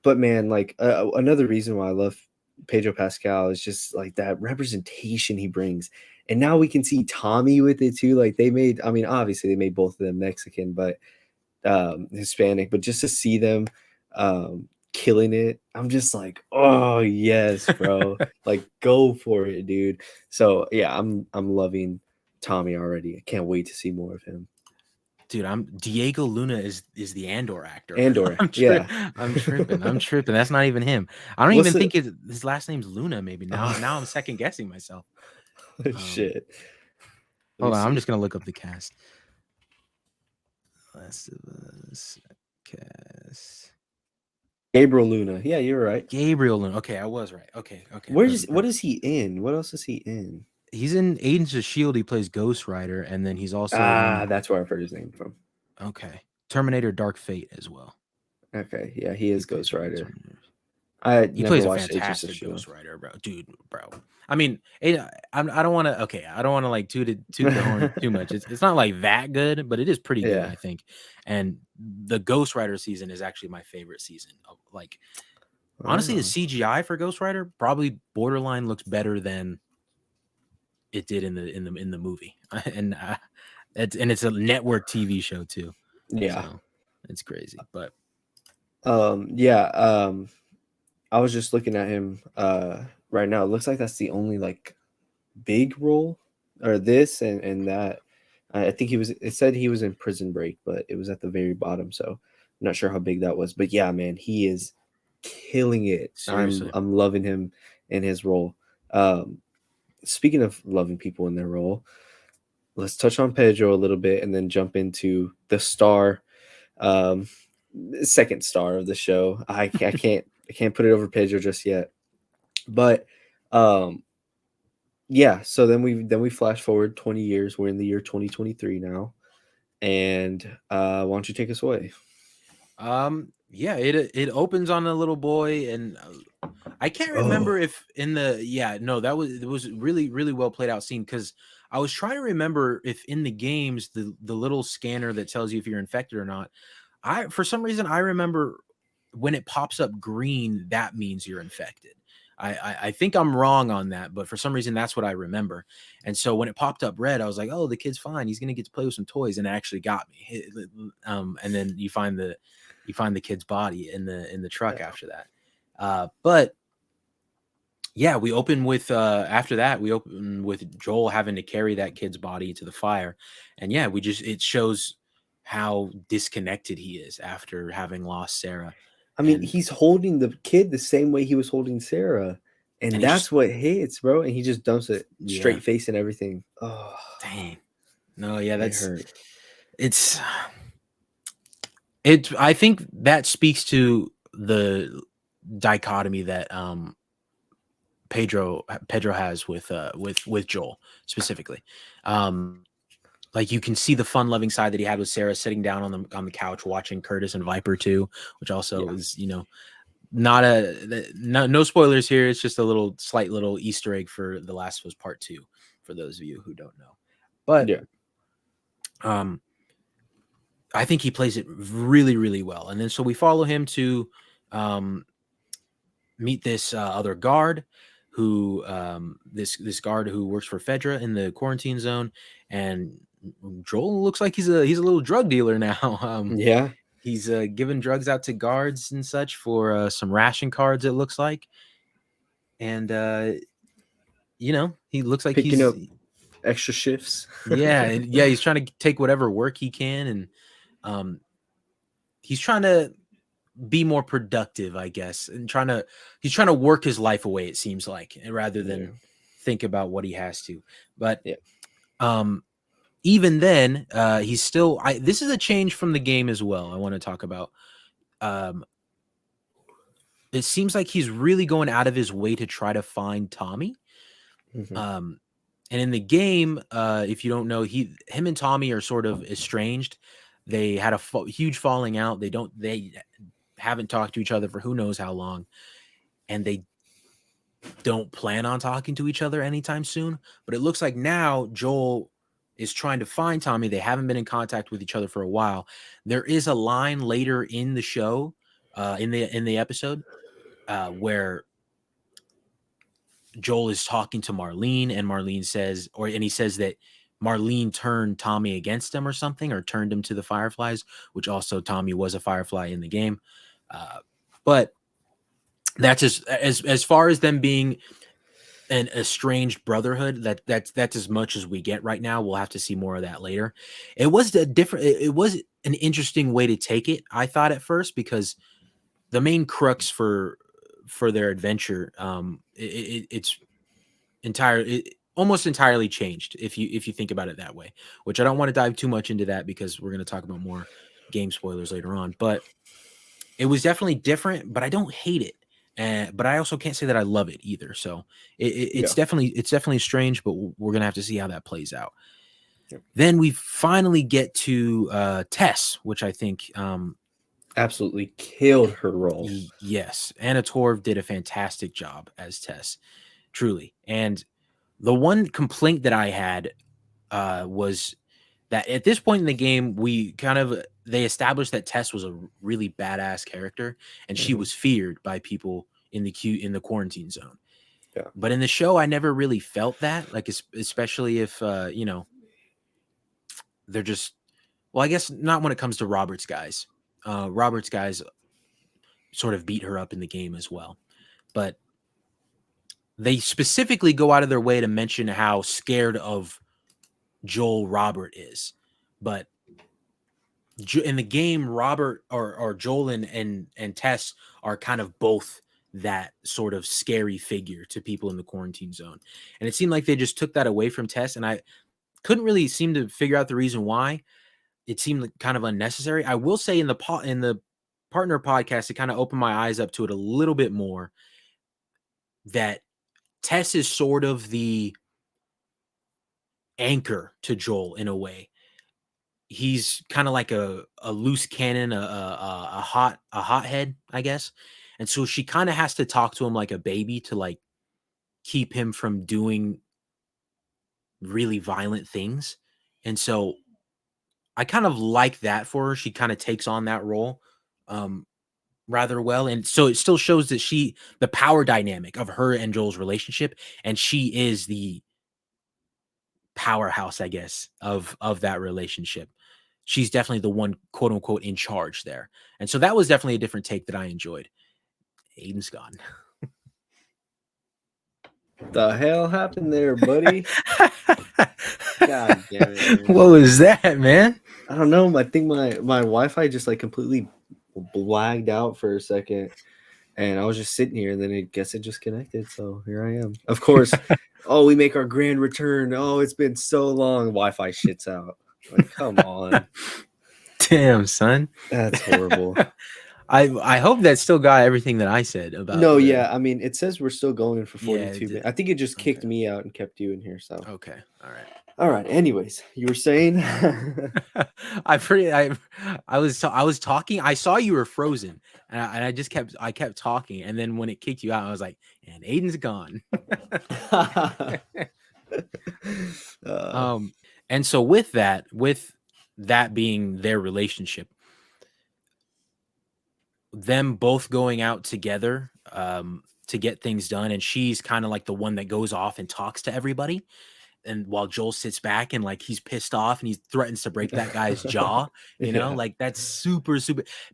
but man, like, another reason why I love Pedro Pascal is just, like, that representation he brings, and now we can see Tommy with it too, like, I mean, obviously, they made both of them Mexican, but Hispanic, but just to see them killing it, I'm just like, oh yes, bro. Like go for it, dude. So yeah, I'm loving Tommy already. I can't wait to see more of him. dude, I'm Diego Luna is the Andor actor. Andor, yeah. I'm tripping. I'm tripping. That's not even him. I don't What's even the think his last name's Luna. Maybe now I'm second guessing myself. Um, shit? Let me hold on, I'm just see. gonna look up the cast. Last of Us cast. Gabriel Luna. Yeah, you're right. Gabriel Luna. Okay, I was right. Okay, perfect, What perfect. is he in? What else is he in? He's in Agents of Shield. He plays Ghost Rider, and then he's also Ah, in that's where I've heard his name from. okay Terminator: Dark Fate as well. Okay, yeah, he He is plays Ghost one of the Rider. Terminators. I He never plays a watched Agents of fantastic Shield. Ghost Rider, bro. Dude, bro. I mean, I don't want to. Okay, I don't want to like toot the horn too much. It's not like that good, but it is pretty good, Yeah. I think. And the Ghost Rider season is actually my favorite season. Like honestly, the Oh, CGI for Ghost Rider probably borderline looks better than it did in the movie, and it's a network TV show too, yeah. so it's crazy. But Yeah, I was just looking at him right now. It looks like that's the only like big role or this and that. I think it said he was in Prison Break, but it was at the very bottom, so I'm not sure how big that was. But yeah, man, he is killing it. seriously, I'm loving him in his role. Um Speaking of loving people in their role, let's touch on Pedro a little bit and then jump into the star um second star of the show. I can't put it over Pedro just yet. But um yeah, so then we flash forward 20 years. We're in the year 2023 now. And why don't you take us away? yeah, it opens on a little boy, and I can't remember Oh, if in the yeah, no, it was really well played out scene because I was trying to remember if in the games the little scanner that tells you if you're infected or not. I for some reason I remember when it pops up green, that means you're infected. I think I'm wrong on that, but for some reason that's what I remember. And so when it popped up red, I was like, "Oh, the kid's fine. He's gonna get to play with some toys," and it actually got me. And then you find the kid's body in the truck yeah. after that. But yeah, we open with after that we open with Joel having to carry that kid's body to the fire, and yeah, we just it shows how disconnected he is after having lost Sarah, I mean, and he's holding the kid the same way he was holding Sarah. And he just that's what hits, bro. And he just dumps it yeah, straight face and everything. Oh, dang, no, yeah, it hurt. it's it. I think that speaks to the dichotomy that Pedro has with Joel specifically. Um, like you can see the fun loving side that he had with Sarah sitting down on the couch watching Curtis and Viper too, which also Yeah. is, not no spoilers here. It's just a slight little Easter egg for The Last of Us Part 2 for those of you who don't know. But Yeah. um I think he plays it really, really well. And then so we follow him to um, meet this other guard who this guard who works for Fedra in the quarantine zone, and Joel looks like he's a little drug dealer now. Yeah. He's giving drugs out to guards and such for some ration cards. It looks like, and he looks like Picking he's up extra shifts. yeah, he's trying to take whatever work he can, and um, he's trying to be more productive, I guess, and he's trying to work his life away, it seems like, rather Yeah. than think about what he has to. But Yeah. um even then, he's still this is a change from the game as well. I want to talk about. Um it seems like he's really going out of his way to try to find Tommy. Hmm. Um and in the game, if you don't know, him and Tommy are sort of estranged. They had a huge falling out. They haven't talked to each other for who knows how long, and they don't plan on talking to each other anytime soon. But it looks like now Joel is trying to find Tommy. They haven't been in contact with each other for a while. There is a line later in the show, in the episode, where Joel is talking to Marlene, and he says that Marlene turned Tommy against him or something, or turned him to the Fireflies, which also Tommy was a Firefly in the game. But that's as far as them being an estranged brotherhood. That's as much as we get right now. We'll have to see more of that later. It was it was an interesting way to take it, I thought at first, because the main crux for their adventure, it's almost entirely changed if you think about it that way, which I don't want to dive too much into that because we're going to talk about more game spoilers later on. But it was definitely different, but I don't hate it. But I also can't say that I love it either. So Yeah. it's definitely strange, but we're gonna have to see how that plays out. Yeah. Then we finally get to Tess, which I think Absolutely killed her role. yes, Anna Torv did a fantastic job as Tess, truly. And the one complaint that I had was that at this point in the game, they established that Tess was a really badass character, and she Hmm. was feared by people in the quarantine zone. Yeah. But in the show, I never really felt that, like especially if they're just, well, I guess not when it comes to Robert's guys. Robert's guys sort of beat her up in the game as well, but they specifically go out of their way to mention how scared of Joel Robert is. But in the game, Robert or Joel and Tess are kind of both that sort of scary figure to people in the quarantine zone. And it seemed like they just took that away from Tess, and I couldn't really seem to figure out the reason why. It seemed like kind of unnecessary. I will say in the partner podcast, it kind of opened my eyes up to it a little bit more, that Tess is sort of the anchor to Joel in a way. He's kind of like a loose cannon, a hothead, I guess. And so she kind of has to talk to him like a baby to like keep him from doing really violent things. And so I kind of like that for her. She kind of takes on that role um rather well. And so it still shows that the power dynamic of her and Joel's relationship, and she is the powerhouse, I guess, of that relationship. She's definitely the one, quote unquote, in charge there. And so that was definitely a different take that I enjoyed. Aiden's gone. The hell happened there, buddy? God damn it, man. What was that, man? I don't know. I think my Wi-Fi just like completely blagged out for a second, and I was just sitting here, and then I guess it just connected. So here I am. Of course. Oh, we make our grand return. Oh, it's been so long. Wi-Fi shits out. Like, come on. Damn, son. That's horrible. I hope that still got everything that I said about No, the. yeah, I mean, it says we're still going for Yeah, 42 minutes. I think it just okay. kicked me out and kept you in here, so. Okay. All right. All right, anyways, you were saying? I was talking. I saw you were frozen, and I just kept talking, and then when it kicked you out, I was like, "And Aiden's gone." Uh, um, and so with that being their relationship, them both going out together to get things done, and she's kind of like the one that goes off and talks to everybody, and while Joel sits back and like he's pissed off and he threatens to break that guy's jaw, yeah, like that's super.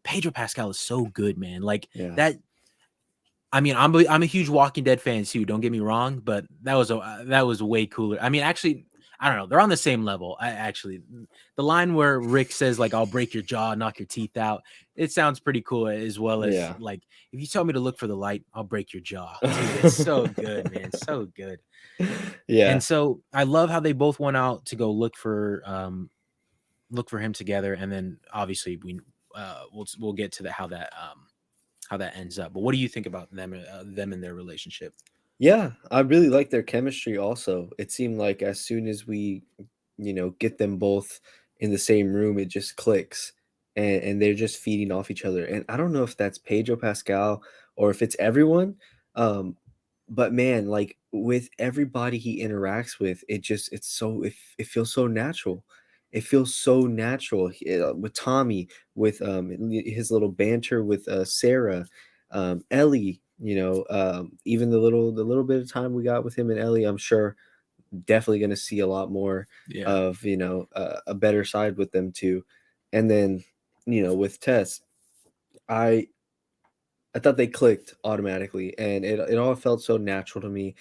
Pedro Pascal is so good, man. Like yeah. that. I mean, I'm a huge Walking Dead fan too. Don't get me wrong, but that was way cooler. I mean, actually, I don't know. They're on the same level. The line where Rick says like "I'll break your jaw, knock your teeth out," it sounds pretty cool. As well as Yeah. like if you tell me to look for the light, I'll break your jaw, dude. It's so good, man. So good. And Yeah. so I love how they both went out to go look for him together, and then obviously we'll get to how that ends up. But what do you think about them and their relationship? Yeah, I really like their chemistry also. It seemed like as soon as we, get them both in the same room, it just clicks and they're just feeding off each other. And I don't know if that's Pedro Pascal or if it's everyone. Um, but man, like with everybody he interacts with, it feels so natural. It feels so natural with Tommy, with his little banter with Sarah, Ellie, even the little bit of time we got with him and Ellie, I'm sure definitely going to see a lot more Yeah, of a better side with them too. And then with Tess, I I thought they clicked automatically, and it all felt so natural to me.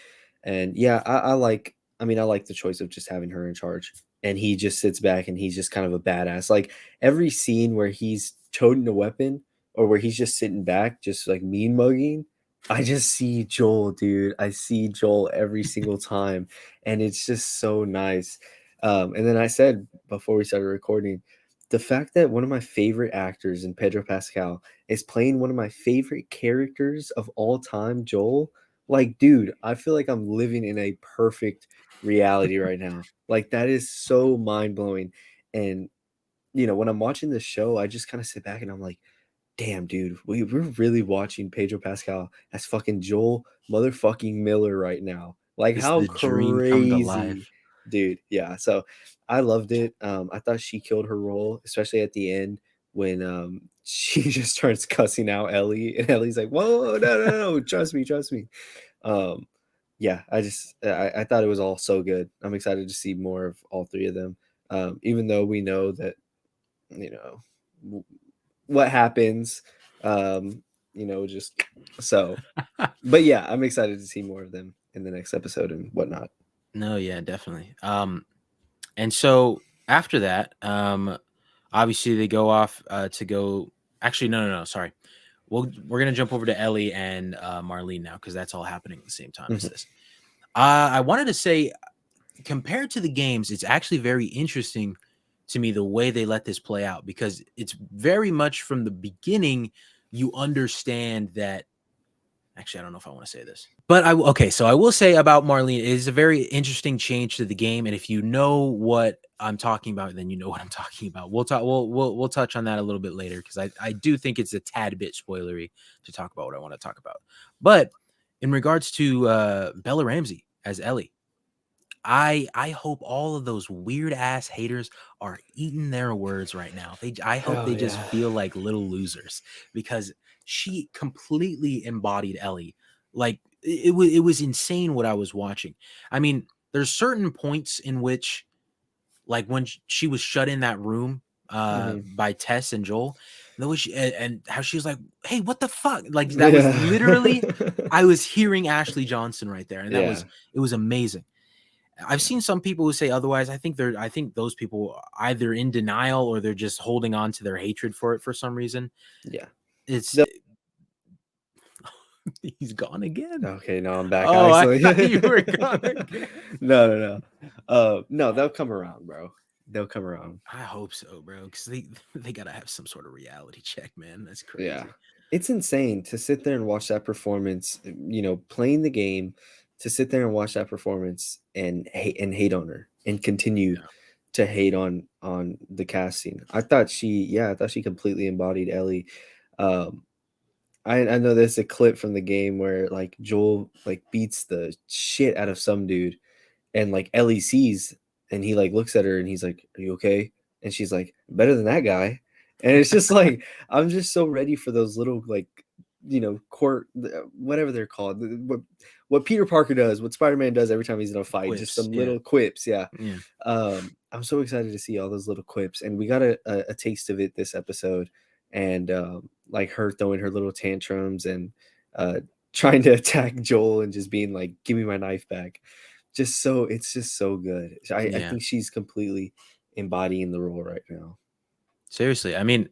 And yeah, I like the choice of just having her in charge, and he just sits back and he's just kind of a badass. Like every scene where he's toting a weapon or where he's just sitting back, just like mean mugging, I just see Joel, dude. I see Joel every single time, and it's just so nice. And then I said before we started recording, the fact that one of my favorite actors in Pedro Pascal is playing one of my favorite characters of all time, Joel. Like, dude, I feel like I'm living in a perfect reality right now. Like, that is so mind blowing. And, when I'm watching this show, I just kind of sit back and I'm like, damn, dude, we're really watching Pedro Pascal as fucking Joel motherfucking Miller right now. Like, it's how the dream come to crazy, life. dude. Yeah. So I loved it. I thought she killed her role, especially at the end when she just starts cussing out Ellie, and Ellie's like, whoa, no, trust me, trust me. Um, yeah, I thought it was all so good. I'm excited to see more of all three of them. Even though we know that, you know, what happens, um, just so. But yeah, I'm excited to see more of them in the next episode and whatnot. No, yeah, definitely. And so after that, obviously they go off to go. Actually, no, sorry. We're gonna jump over to Ellie and Marlene now because that's all happening at the same time as Mhm. this. I wanted to say, compared to the games, it's actually very interesting to me the way they let this play out because it's very much from the beginning. You understand that. Actually, I don't know if I want to say this, but okay. So I will say about Marlene, it is a very interesting change to the game, and if you know what I'm talking about, then you know what I'm talking about. We'll talk. We'll touch on that a little bit later because I do think it's a tad bit spoilery to talk about what I want to talk about. But in regards to Bella Ramsey as Ellie, I hope all of those weird ass haters are eating their words right now. I hope Oh they just yeah. feel like little losers because she completely embodied Ellie. Like it was insane what I was watching. I mean, there's certain points in which like when she was shut in that room Hmm. by Tess and Joel, and how she was like, "Hey, what the fuck?" Like that was Yeah. literally I was hearing Ashley Johnson right there, and Yeah. it was amazing. I've Yeah. seen some people who say otherwise. I think those people are either in denial or they're just holding on to their hatred for it for some reason. Yeah. It's The he's gone again. Okay, no, I'm back Oh, I actually. thought you were gone again. No, no, no. No, they'll come around, bro. They'll come around. I hope so, bro, because they gotta have some sort of reality check, man. That's Yeah. crazy. It's insane to sit there and watch that performance, playing the game, to sit there and watch that performance and hate on her and continue Yeah. to hate on the casting. I thought she completely embodied Ellie. Um I know there's a clip from the game where like Joel like beats the shit out of some dude and like Ellie sees and he like looks at her and he's like, "Are you okay?" And she's like, "Better than that guy." And it's just like I'm just so ready for those little like court whatever they're called. What Peter Parker does, what Spider-Man does every time he's in a fight, just Quips. some Yeah. little quips, yeah. Yeah. I'm so excited to see all those little quips and we got a taste of it this episode and like her throwing her little tantrums and uh trying to attack Joel and just being like, "Give me my knife back." It's just so good. I Yeah. think she's completely embodying the role right now. Seriously, I mean,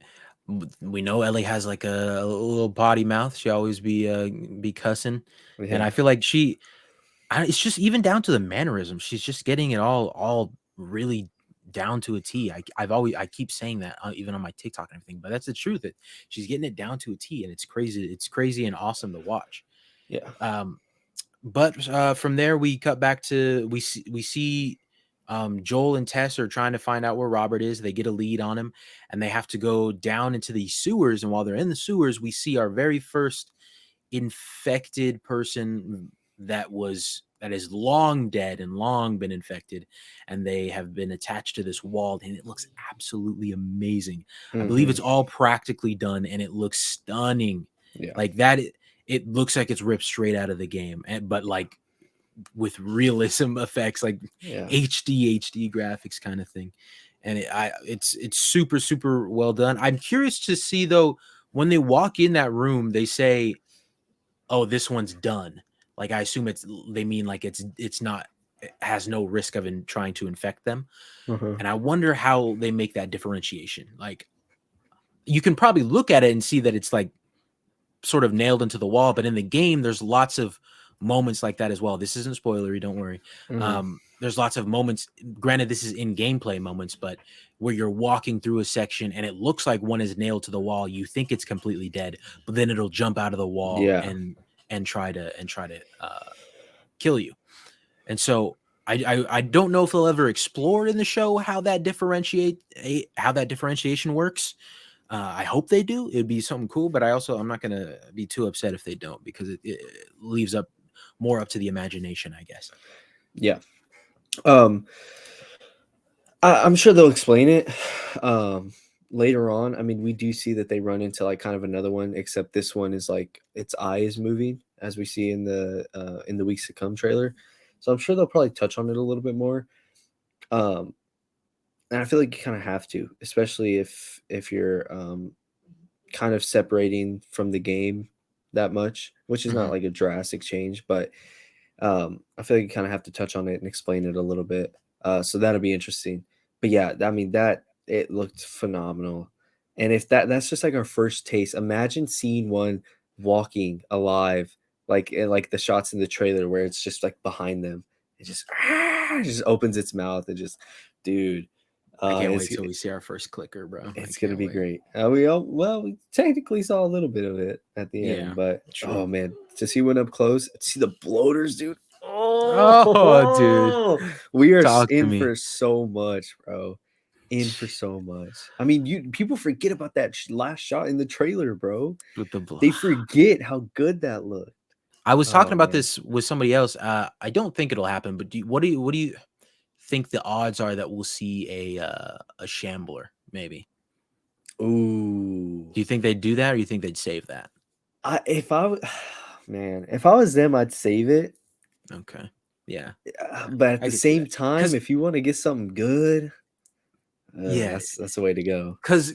we know Ellie has like a little potty mouth. She always be cussing, and I Yeah. feel like it's just even down to the mannerism. She's just getting it all really down to a T. I keep saying that even on my TikTok and everything, but that's the truth. She's getting it down to a T, and it's crazy. It's crazy and awesome to watch. Yeah. Um, but from there, we cut back to we see Joel and Tess are trying to find out where Robert is. They get a lead on him, and they have to go down into the sewers. And while they're in the sewers, we see our very first infected person that is long dead and long been infected, and they have been attached to this wall, and it looks absolutely amazing. I believe it's Hmm. all practically done, and it looks stunning. Yeah. Like that, it looks like it's ripped straight out of the game, but like with realism effects, like Yeah. HD graphics kind of thing. And it's super super well done. I'm curious to see though when they walk in that room, they say, "Oh, this one's done." Like I assume they mean like it's not, it has no risk of trying to infect them. Uh-huh. And I wonder how they make that differentiation. Like you can probably look at it and see that it's like sort of nailed into the wall. But in the game, there's lots of moments like that as well. This isn't spoilery, don't worry. Hmm. There's lots of moments. Granted, this is in gameplay moments, but where you're walking through a section and it looks like one is nailed to the wall. You think it's completely dead, but then it'll jump out of the wall Yeah. and try to kill you. And so I don't know if they'll ever explore in the show how that differentiation works. I hope they do. It'd be something cool, but I'm not gonna be too upset if they don't because it leaves up more up to the imagination, I guess. Yeah. Um I'm sure they'll explain it later on. I mean, we do see that they run into like kind of another one, except this one is like its eye is moving as we see in the weeks to come trailer. So I'm sure they'll probably touch on it a little bit more. Um and I feel like you kind of have to, especially if you're kind of separating from the game that much, which is not Mhm. like a drastic change, but I feel like you kind of have to touch on it and explain it a little bit. So that'll be interesting. But yeah, I mean that it looked phenomenal. And if that's just like our first taste, imagine seeing one walking alive, like the shots in the trailer where it's just like behind them. It just it just opens its mouth and just, dude, I can't it's wait till we see our first clicker, bro. I it's gonna can't be wait. great. We technically saw a little bit of it at the end, Yeah, but true. oh man, to see one up close, to see the bloaters, dude. Oh, dude, Oh, we are talk to in me for so much, bro. In for so much. I mean, you people forget about that last shot in the trailer, bro. with the. They forget how good that looked. I was talking Oh about man. this with somebody else. I don't think it'll happen, but what do you think the odds are that we'll see a shambler? Maybe. Ooh. Do you think they'd do that, or you think they'd save that? I if I w- man, if I was them, I'd save it. Okay. Yeah, But at I the could see same that. time, Cause if you want to get something good, yeah, that's the way to go. cause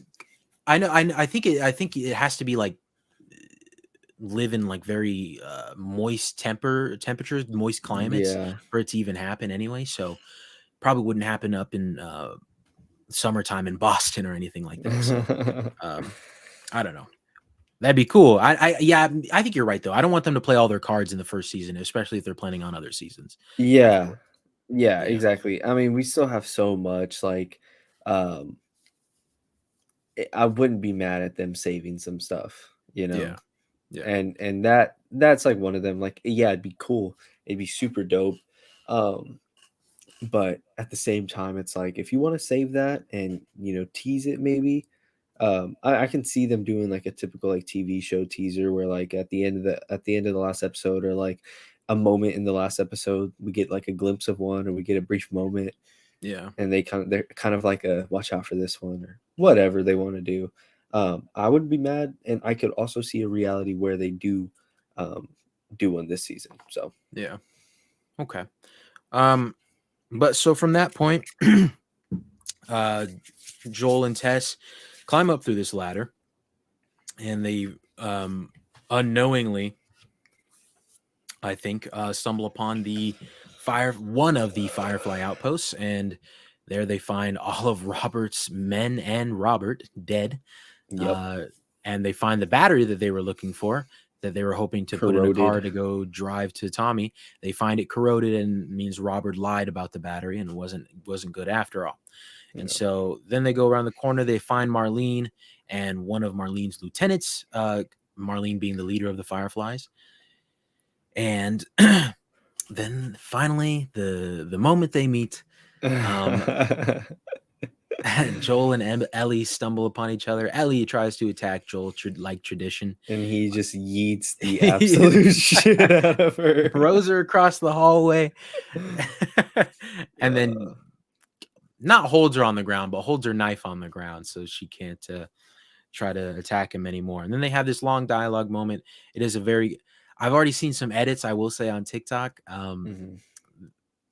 I think it has to be like live in like very moist temperatures, moist climates Yeah. for it to even happen anyway. So probably wouldn't happen up in summertime in Boston or anything like that. So um, I don't know. That'd be cool. Yeah, I think you're right though. I don't want them to play all their cards in the first season, especially if they're planning on other seasons. Yeah. For Yeah, yeah, exactly. I mean, we still have so much, like, um, I wouldn't be mad at them saving some stuff, you know? Yeah. Yeah. And that's like one of them. Like, yeah, it'd be cool. It'd be super dope. Um, but at the same time, it's like if you want to save that and tease it, maybe I can see them doing like a typical like TV show teaser where like at the end of the last episode, or like a moment in the last episode, we get like a glimpse of one, or we get a brief moment, Yeah. and they're kind of like a watch out for this one or whatever they want to do. I wouldn't be mad, and I could also see a reality where they um, do one this season. So Yeah. Okay. Um, but so from that point, uh, Joel and Tess climb up through this ladder, and they unknowingly, I think, stumble upon one of the Firefly outposts, and there they find all of Robert's men and Robert dead. yep, Uh, and they find the battery that they were looking for, that they were hoping to put in a car corroded. to go drive to Tommy. They find it corroded, and means Robert lied about the battery, and it wasn't good after all. And Yeah. so then they go around the corner. They find Marlene and one of Marlene's lieutenants, Marlene being the leader of the Fireflies. And then finally, the moment they meet, um, Joel and Ellie stumble upon each other. Ellie tries to attack Joel, like tradition. And he just yeets the He absolute shit out of her. throws her across the hallway, and then Uh, not holds her on the ground, but holds her knife on the ground so she can't try to attack him anymore. And then they have this long dialogue moment. It is a very, I've already seen some edits, I will say, on TikTok, mhm.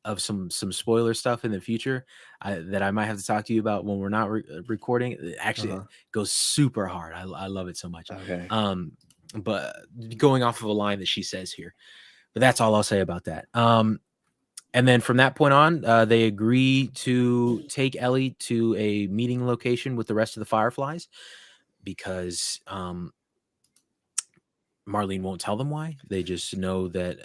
of some spoiler stuff in the future, that I might have to talk to you about when we're not recording. It actually Uh-huh. goes super hard. I love it so much. Okay. Um, but going off of a line that she says here, but that's all I'll say about that. And then from that point on, they agree to take Ellie to a meeting location with the rest of the Fireflies, because Marlene won't tell them why. They just know that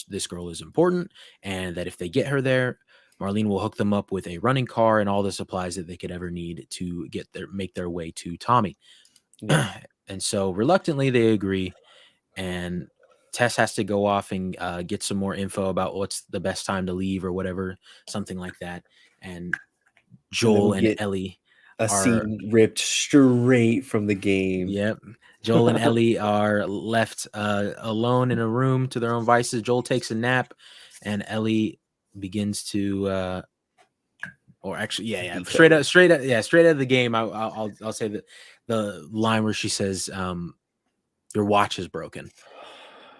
this girl is important, and that if they get her there, Marlene will hook them up with a running car and all the supplies that they could ever need to make their way to Tommy. Yep. And so reluctantly they agree, and Tess has to go off and get some more info about what's the best time to leave or whatever, something like that. And And then Joel we and get Ellie a are scene ripped straight from the game. Yep. Joel and Ellie are left alone in a room to their own vices. Joel takes a nap, and Ellie begins to, or actually, yeah, Decode. straight out of the game. I'll say that the line where she says, "Your watch is broken,"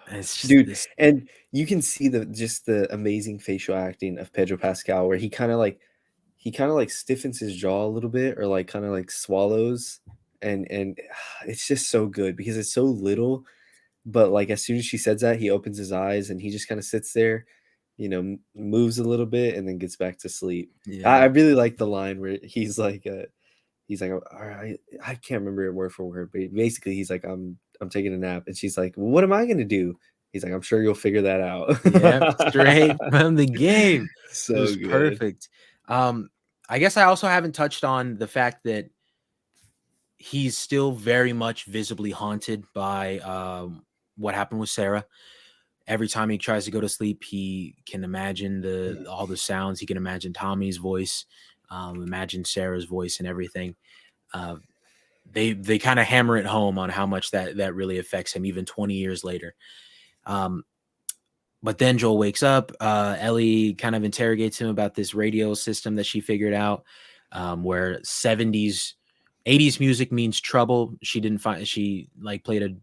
and it's just Dude, this. and you can see the amazing facial acting of Pedro Pascal, where he kind of like stiffens his jaw a little bit, or like kind of like swallows, and it's just so good because it's so little, but like as soon as she says that, he opens his eyes and he just kind of sits there, moves a little bit, and then gets back to sleep. I Yeah, really like the line where he's like, all right, I can't remember it word for word, but basically he's like, I'm taking a nap, and she's like, well, what am I gonna do? He's like, I'm sure you'll figure that yeah, out. straight from the game. It So was good. perfect. Um, I guess I also haven't touched on the fact that he's still very much visibly haunted by what happened with Sarah. Every time he tries to go to sleep, he can imagine all the sounds. He can imagine Tommy's voice, imagine Sarah's voice, and everything. Uh, they kind of hammer it home on how much that really affects him, even 20 years later. Um, but then Joel wakes up. Ellie kind of interrogates him about this radio system that she figured out, where 70s, 80s music means trouble. She didn't find she like played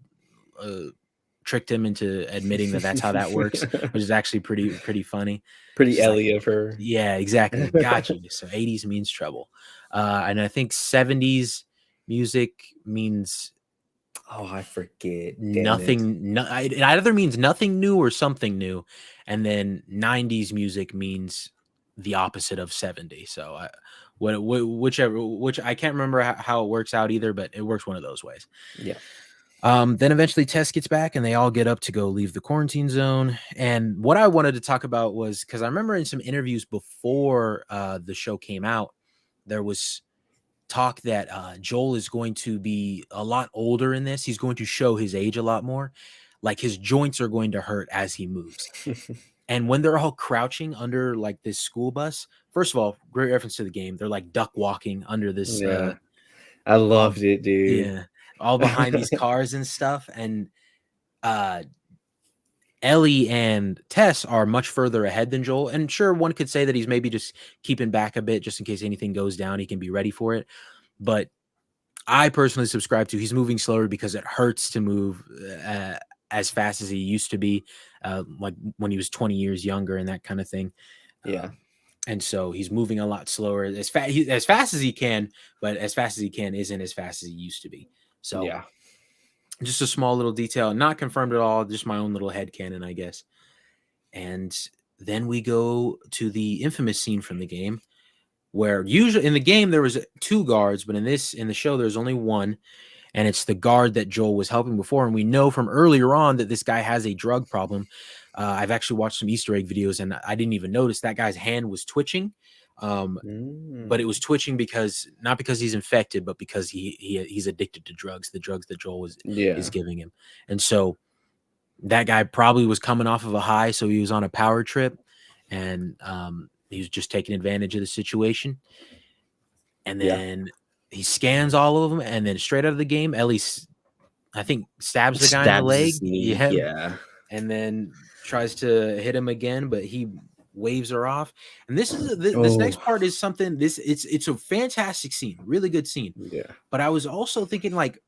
tricked him into admitting that that's how that works, which is actually pretty funny. Pretty She's like, Ellie of her. yeah, exactly, got you. So 80s means trouble, and I think 70s music means Oh, I forget. Damn it. nothing. It either means nothing new or something new, and then 90s music means the opposite of 70. So which I can't remember how it works out either, but it works one of those ways. Yeah. Then eventually Tess gets back and they all get up to go leave the quarantine zone. And what I wanted to talk about was, because I remember in some interviews before the show came out, there was talk that Joel is going to be a lot older in this. He's going to show his age a lot more. Like his joints are going to hurt as he moves. And when they're all crouching under like this school bus, first of all, great reference to the game. They're like duck walking under this Yeah. I all loved it, dude. yeah, all behind these cars and stuff. And uh Ellie and Tess are much further ahead than Joel. And sure, one could say that he's maybe just keeping back a bit just in case anything goes down, he can be ready for it. But I personally subscribe to he's moving slower because it hurts to move as fast as he used to be, like when he was 20 years younger and that kind of thing. Yeah. And so he's moving a lot slower, as fast as he can, but as fast as he can isn't as fast as he used to be. So Yeah. just a small little detail, not confirmed at all, just my own little headcanon, I guess. And then we go to the infamous scene from the game where usually in the game there was 2 guards, but in the show there's only 1, and it's the guard that Joel was helping before. And we know from earlier on that this guy has a drug problem. I've actually watched some Easter egg videos, and I didn't even notice that guy's hand was twitching. But it was twitching because not because he's infected, but because he's addicted to drugs, the drugs that Joel Yeah. is giving him. And so that guy probably was coming off of a high, so he was on a power trip, and he was just taking advantage of the situation. And Yeah. then he scans all of them, and then straight out of the game, Ellie, I think, stabs the guy in the Stabs leg. his knee. Yeah, Yeah. and then tries to hit him again, but he waves her off. And this Oh, next part is something. It's a fantastic scene, really good scene. yeah. But I was also thinking, like,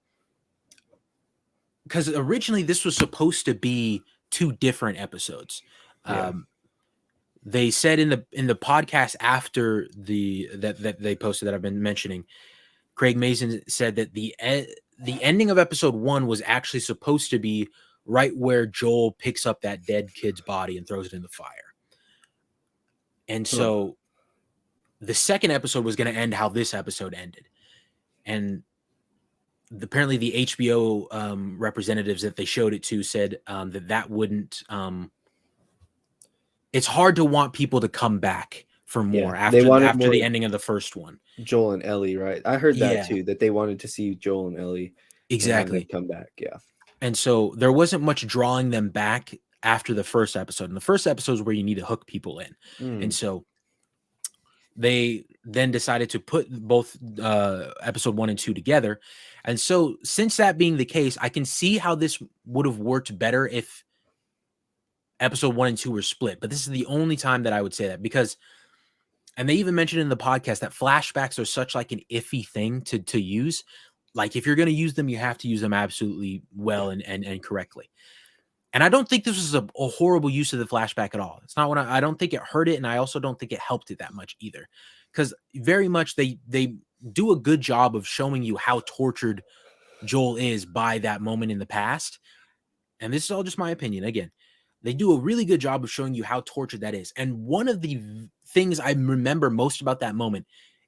because originally this was supposed to be 2 different episodes. Yeah. They said in the podcast after that they posted that I've been mentioning, Craig Mazin said that the ending of episode 1 was actually supposed to be right where Joel picks up that dead kid's body and throws it in the fire. And Huh. so the second episode was going to end how this episode ended. And apparently the HBO representatives that they showed it to said that wouldn't it's hard to want people to come back for Yeah. more They wanted after more the ending of the first one. Joel and Ellie, right? I heard that Yeah, too, that they wanted to see Joel and Ellie and have them exactly. come back. Yeah. And so there wasn't much drawing them back after the first episode. And the first episode is where you need to hook people in. And Mm. so they then decided to put both episode 1 and 2 together. And so since that being the case, I can see how this would have worked better if episode 1 and 2 were split. But this is the only time that I would say that, because, and they even mentioned in the podcast that flashbacks are such like an iffy thing to use. Like if you're going to use them, you have to use them absolutely well and correctly. And I don't think this was a horrible use of the flashback at all. It's not what I don't think it hurt it, and I also don't think it helped it that much either, because very much they do a good job of showing you how tortured Joel is by that moment in the past. And this is all just my opinion. Again, they do a really good job of showing you how tortured that is. And one of the things I remember most about that moment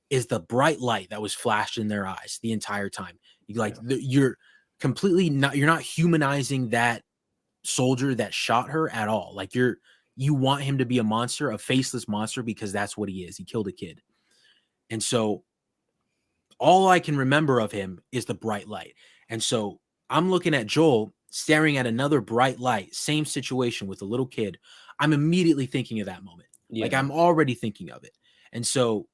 is the bright light that was flashed in their eyes the entire time. You're completely not, you're not humanizing that soldier that shot her at all. Like you want him to be a monster, a faceless monster, because that's what he is. He killed a kid. And so all I can remember of him is the bright light. And so I'm looking at Joel staring at another bright light, same situation with a little kid. I'm immediately thinking of that moment. Like Yeah. I'm already thinking of it. And so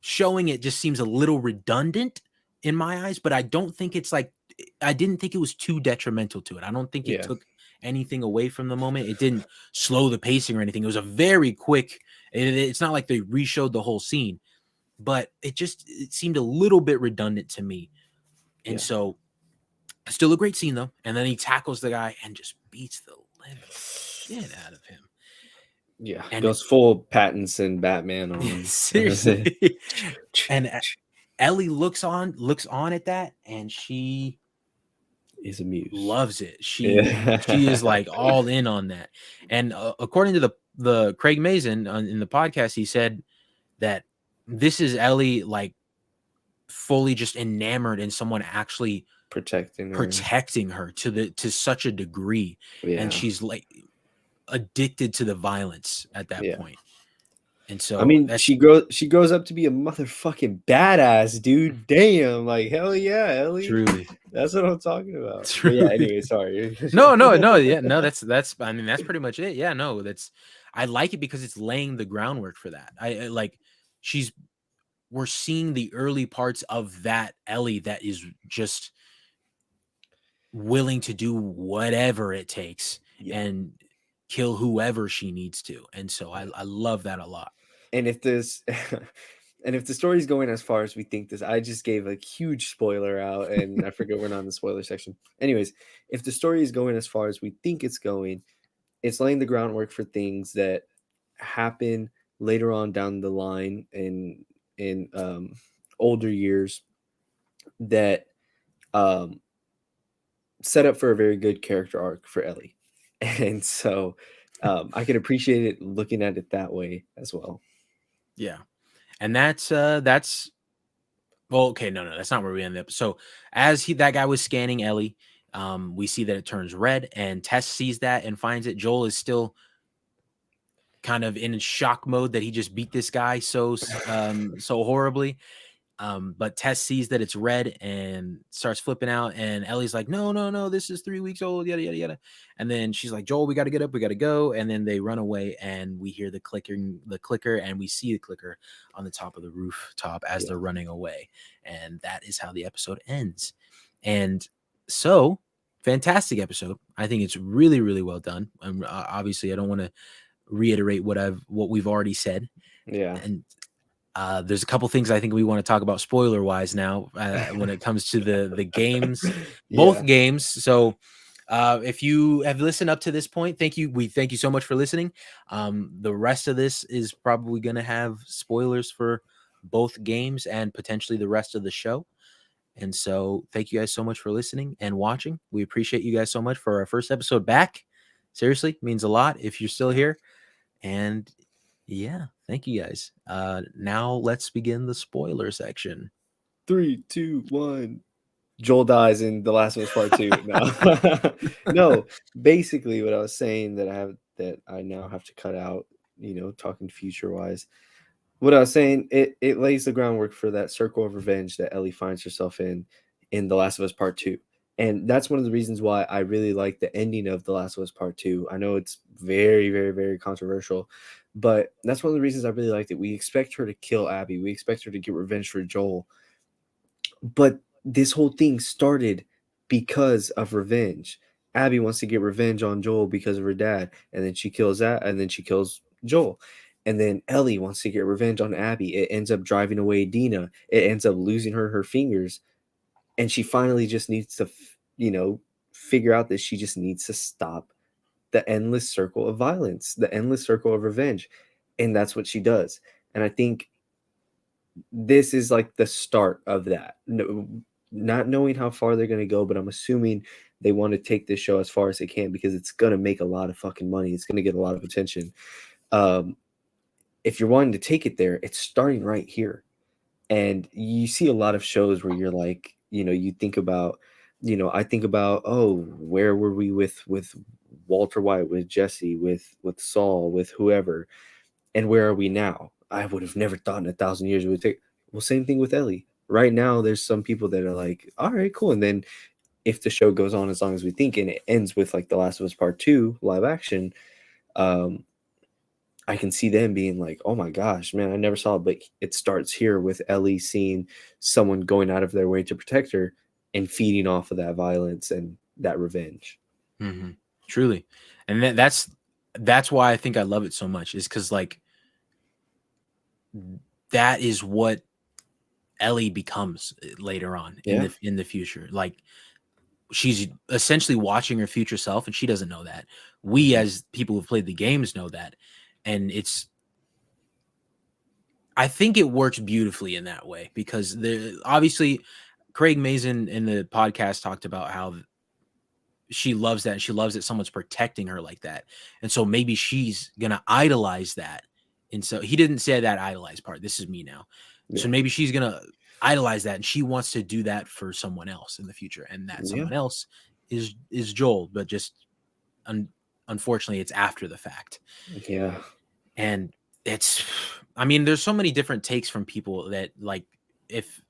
showing it just seems a little redundant in my eyes, but I don't think it's like, I didn't think it was too detrimental to it. I don't think it Yeah. took anything away from the moment. It didn't slow the pacing or anything. It was a very quick, it's not like they re-showed the whole scene, but it seemed a little bit redundant to me. And Yeah. so still a great scene though. And then he tackles the guy and just beats the living shit out of him. Yeah. And Goes full Pattinson Batman on him. seriously. And Ellie looks on at that, and she He's amused. loves it. Yeah. She is like all in on that. And according to the Craig Mazin in the podcast, he said that this is Ellie like fully just enamored in someone actually Protecting her to such a degree, Yeah. and she's like addicted to the violence at that Yeah. point. And I so mean, that's she grows up to be a motherfucking badass, dude. Damn, like hell yeah, Ellie. truly That's what I'm talking about. But yeah, truly. anyway, sorry. No, no, no, yeah, no, that's I mean, that's pretty much it. Yeah, no, that's I like it because it's laying the groundwork for that. I like she's we're seeing the early parts of that Ellie that is just willing to do whatever it takes Yeah, and kill whoever she needs to. And so yeah. I love that a lot. And if this and if the story's going as far as we think this, I just gave a huge spoiler out, and I forget we're not in the spoiler section. Anyways, if the story is going as far as we think it's going, it's laying the groundwork for things that happen later on down the line in older years that um set up for a very good character arc for Ellie. And so I can appreciate it looking at it that way as well. Yeah. And that's well, okay, no, no, that's not where we end up. So as that guy was scanning Ellie, we see that it turns red, and Tess sees that and finds it. Joel is still kind of in shock mode that he just beat this guy so horribly. But Tess sees that it's red and starts flipping out, and Ellie's like, "No, no, no, this is 3 weeks old." Yada yada yada. And then she's like, "Joel, we got to get up, we got to go." And then they run away, and we hear the clicker, and we see the clicker on the top of the rooftop as Yeah. they're running away, and that is how the episode ends. And so, fantastic episode. I think it's really really well done. Obviously, I don't want to reiterate what we've already said, Yeah. and there's a couple things I think we want to talk about spoiler wise now when it comes to the games, both Yeah. games. So if you have listened up to this point, thank you. We thank you so much for listening. The rest of this is probably going to have spoilers for both games and potentially the rest of the show. And so thank you guys so much for listening and watching. We appreciate you guys so much for our first episode back. Seriously, means a lot if you're still here. And yeah, thank you guys. Now let's begin the spoiler section. 3, 2, 1. Joel dies in The Last of Us Part Two. No, no. Basically, what I was saying that I now have to cut out. Talking future wise. What I was saying, it lays the groundwork for that circle of revenge that Ellie finds herself in The Last of Us Part Two, and that's one of the reasons why I really like the ending of The Last of Us Part Two. I know it's very, very, very controversial, but that's one of the reasons I really liked it. We expect her to kill Abby. We expect her to get revenge for Joel, but this whole thing started because of revenge. Abby wants to get revenge on Joel because of her dad, and then she kills that, and then she kills Joel. And then Ellie wants to get revenge on Abby. It ends up driving away Dina. It ends up losing her fingers, and she finally just needs to, figure out that she just needs to stop the endless circle of violence, the endless circle of revenge, and that's what she does. And I think this is like the start of that. No, not knowing how far they're going to go, but I'm assuming they want to take this show as far as they can because it's going to make a lot of fucking money. It's going to get a lot of attention. Um, if you're wanting to take it there, it's starting right here. And you see a lot of shows where you're like, you think about, I think about, oh, where were we with Walter White, with Jesse, with Saul, with whoever, and where are we now? I would have never thought in 1,000 years it would take. Well, same thing with Ellie. Right now, there's some people that are like, all right, cool. And then if the show goes on as long as we think and it ends with like The Last of Us Part Two live action, um, I can see them being like, oh my gosh, man, I never saw it. But it starts here with Ellie seeing someone going out of their way to protect her and feeding off of that violence and that revenge. Mm-hmm. Truly, and that's why I think I love it so much. Is because like that is what Ellie becomes later on Yeah. in the future. Like she's essentially watching her future self, and she doesn't know that. We, Mhm. as people who've played the games, know that, and it's. I think it works beautifully in that way because there obviously Craig Mazin in the podcast talked about how she loves that and she loves that someone's protecting her like that. And so maybe she's gonna idolize that. And so he didn't say that idolize part. This is me now. So Yeah. maybe she's gonna idolize that and she wants to do that for someone else in the future. And that Yeah. someone else is Joel, but just unfortunately it's after the fact. Yeah. And it's I mean, there's so many different takes from people that like if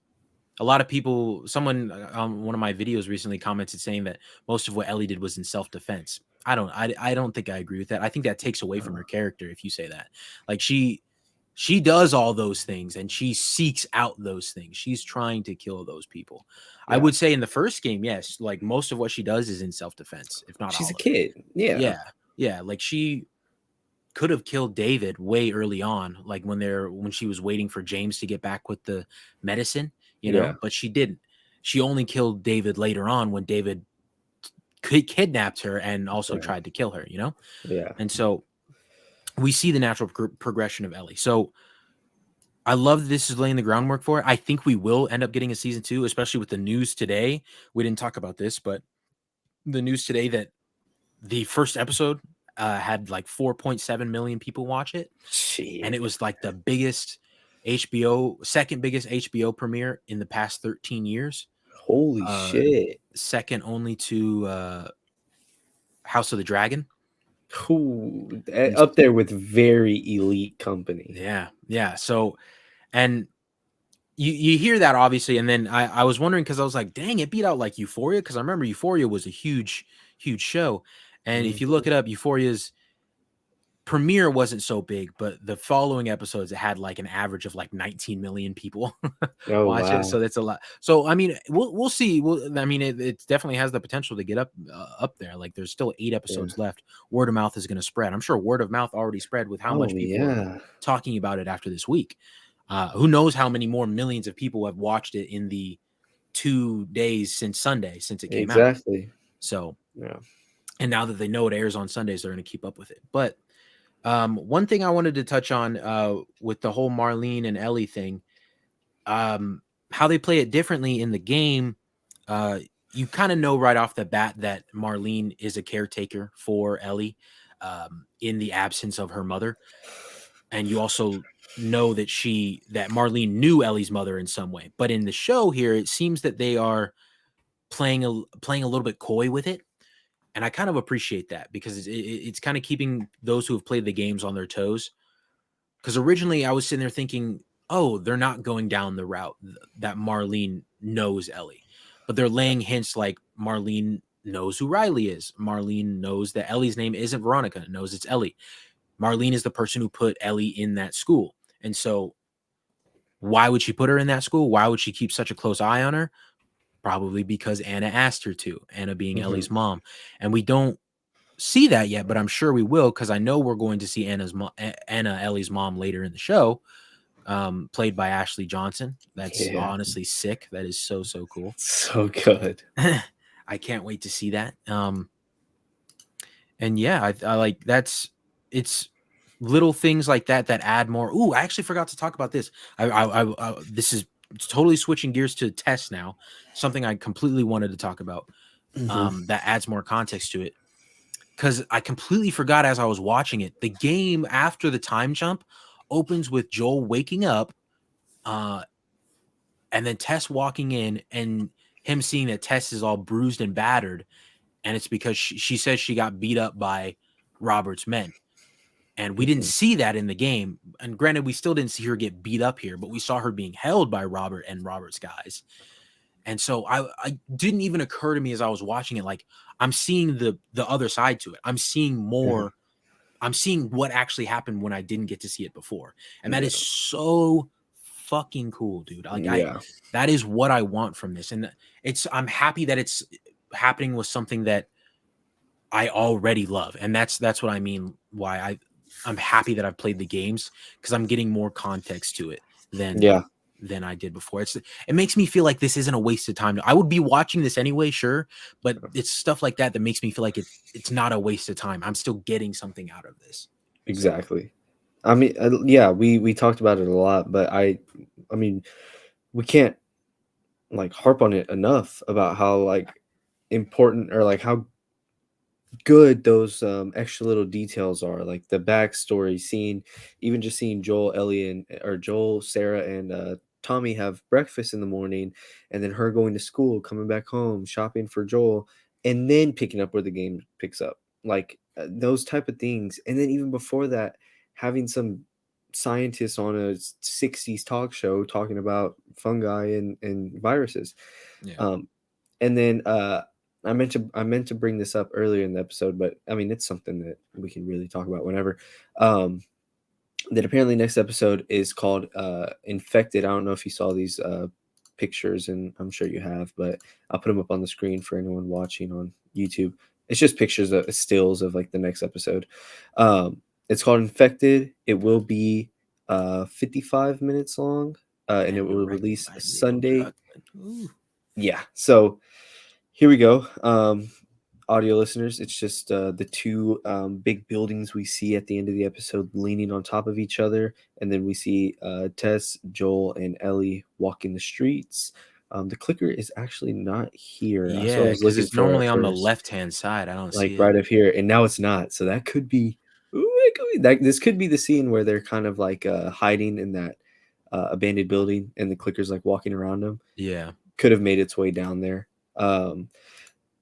a lot of people someone on one of my videos recently commented saying that most of what Ellie did was in self-defense. I don't think I agree with that. I think that takes away from Uh, her character if you say that. Like she does all those things and she seeks out those things. She's trying to kill those people. I yeah, would say in the first game, yes, like most of what she does is in self-defense, if not she's a all of it. kid. Yeah, Yeah. Yeah, like she could have killed David way early on, like when she was waiting for James to get back with the medicine, yeah, but she didn't. She only killed David later on when David kidnapped her and also right, tried to kill her, yeah. And so we see the natural progression of Ellie. So I love this is laying the groundwork for it. I think we will end up getting a season 2, especially with the news today. We didn't talk about this, but the news today that the first episode had like 4.7 million people watch it, and it Shit. was like the biggest HBO, second biggest HBO premiere in the past 13 years. Holy Uh, shit. second only to House of the Dragon. Who And up there with very elite company. yeah, yeah. So and you hear that obviously, and then I was wondering because I was like, dang, it beat out like Euphoria because I remember Euphoria was a huge show, and if you look Mhm. it up, Euphoria's premiere wasn't so big, but the following episodes it had like an average of like 19 million people Oh, watch it. wow. So that's a lot. So I mean, we'll see. I mean, it definitely has the potential to get up there. Like there's still 8 Yeah. episodes left. Word of mouth is going to spread. I'm sure word of mouth already spread with how Oh, much people are yeah. talking about it after this week. Who knows how many more millions of people have watched it in the 2 days since Sunday since it came out. Exactly. So Yeah. and now that they know it airs on Sundays, they're going to keep up with it. But one thing I wanted to touch on with the whole Marlene and Ellie thing, um, how they play it differently in the game. Uh, you kind of know right off the bat that Marlene is a caretaker for Ellie in the absence of her mother, and you also know that Marlene knew Ellie's mother in some way. But in the show here, it seems that they are playing a little bit coy with it, and I kind of appreciate that because it's kind of keeping those who have played the games on their toes. Because originally I was sitting there thinking, oh, they're not going down the route that Marlene knows Ellie, but they're laying hints like Marlene knows who Riley is. Marlene knows that Ellie's name isn't Veronica, knows it's Ellie. Marlene is the person who put Ellie in that school. And so why would she put her in that school? Why would she keep such a close eye on her? Probably because Anna asked her to, Anna being Mhm. Ellie's mom. And we don't see that yet, but I'm sure we will because I know we're going to see Anna Ellie's mom later in the show, played by Ashley Johnson. That's Yeah. honestly sick. That is so cool. So good. I can't wait to see that. And yeah, I like it's little things like that that add more. Ooh, I actually forgot to talk about this. This is totally switching gears to Tess now. Something I completely wanted to talk about. Mhm. That adds more context to it because I completely forgot as I was watching it. The game after the time jump opens with Joel waking up, uh, and then Tess walking in and him seeing that Tess is all bruised and battered, and it's because she says she got beat up by Robert's men. And we didn't Mhm. see that in the game. And granted, we still didn't see her get beat up here, but we saw her being held by Robert and Robert's guys. And so I didn't even occur to me as I was watching it, like I'm seeing the other side to it. I'm seeing Yeah. more. I'm seeing what actually happened when I didn't get to see it before. And that is Yeah. so fucking cool, dude. Like Yeah. that is what I want from this. And I'm happy that it's happening with something that I already love. And that's what I mean why I'm happy that I've played the games because I'm getting more context to it than Yeah. than I did before. It makes me feel like this isn't a waste of time. I would be watching this anyway, sure, but it's stuff like that that makes me feel like it's not a waste of time. I'm still getting something out of this. So, Exactly. I mean, yeah, we talked about it a lot, but I mean, we can't like harp on it enough about how like important or like how good those extra little details are, like the backstory, seeing even just seeing Joel, Ellie, and or Joel, Sarah, and Tommy have breakfast in the morning, and then her going to school, coming back home, shopping for Joel, and then picking up where the game picks up, like those type of things. And then even before that, having some scientist on a 60s talk show talking about fungi and viruses. Yeah. Um, and then I meant to bring this up earlier in the episode, but I mean it's something that we can really talk about whenever. Um, that apparently next episode is called Infected. I don't know if you saw these pictures, and I'm sure you have, but I'll put them up on the screen for anyone watching on YouTube. It's just pictures of stills of like the next episode. It's called Infected. It will be 55 minutes long, and it And will directed release by Neil Sunday. Druckmann. Ooh. Yeah. So here we go. Audio listeners, it's just the two big buildings we see at the end of the episode leaning on top of each other. And then we see Tess, Joel, and Ellie walking the streets. The clicker is actually not here. So I Yeah, was because looking it's for it at normally on the first, left-hand side. I don't like see it. right up here, and now it's not. So that could be, ooh, it could be that. This could be the scene where they're kind of like hiding in that abandoned building, and the clicker's like walking around them. Yeah. Could have made its way down there.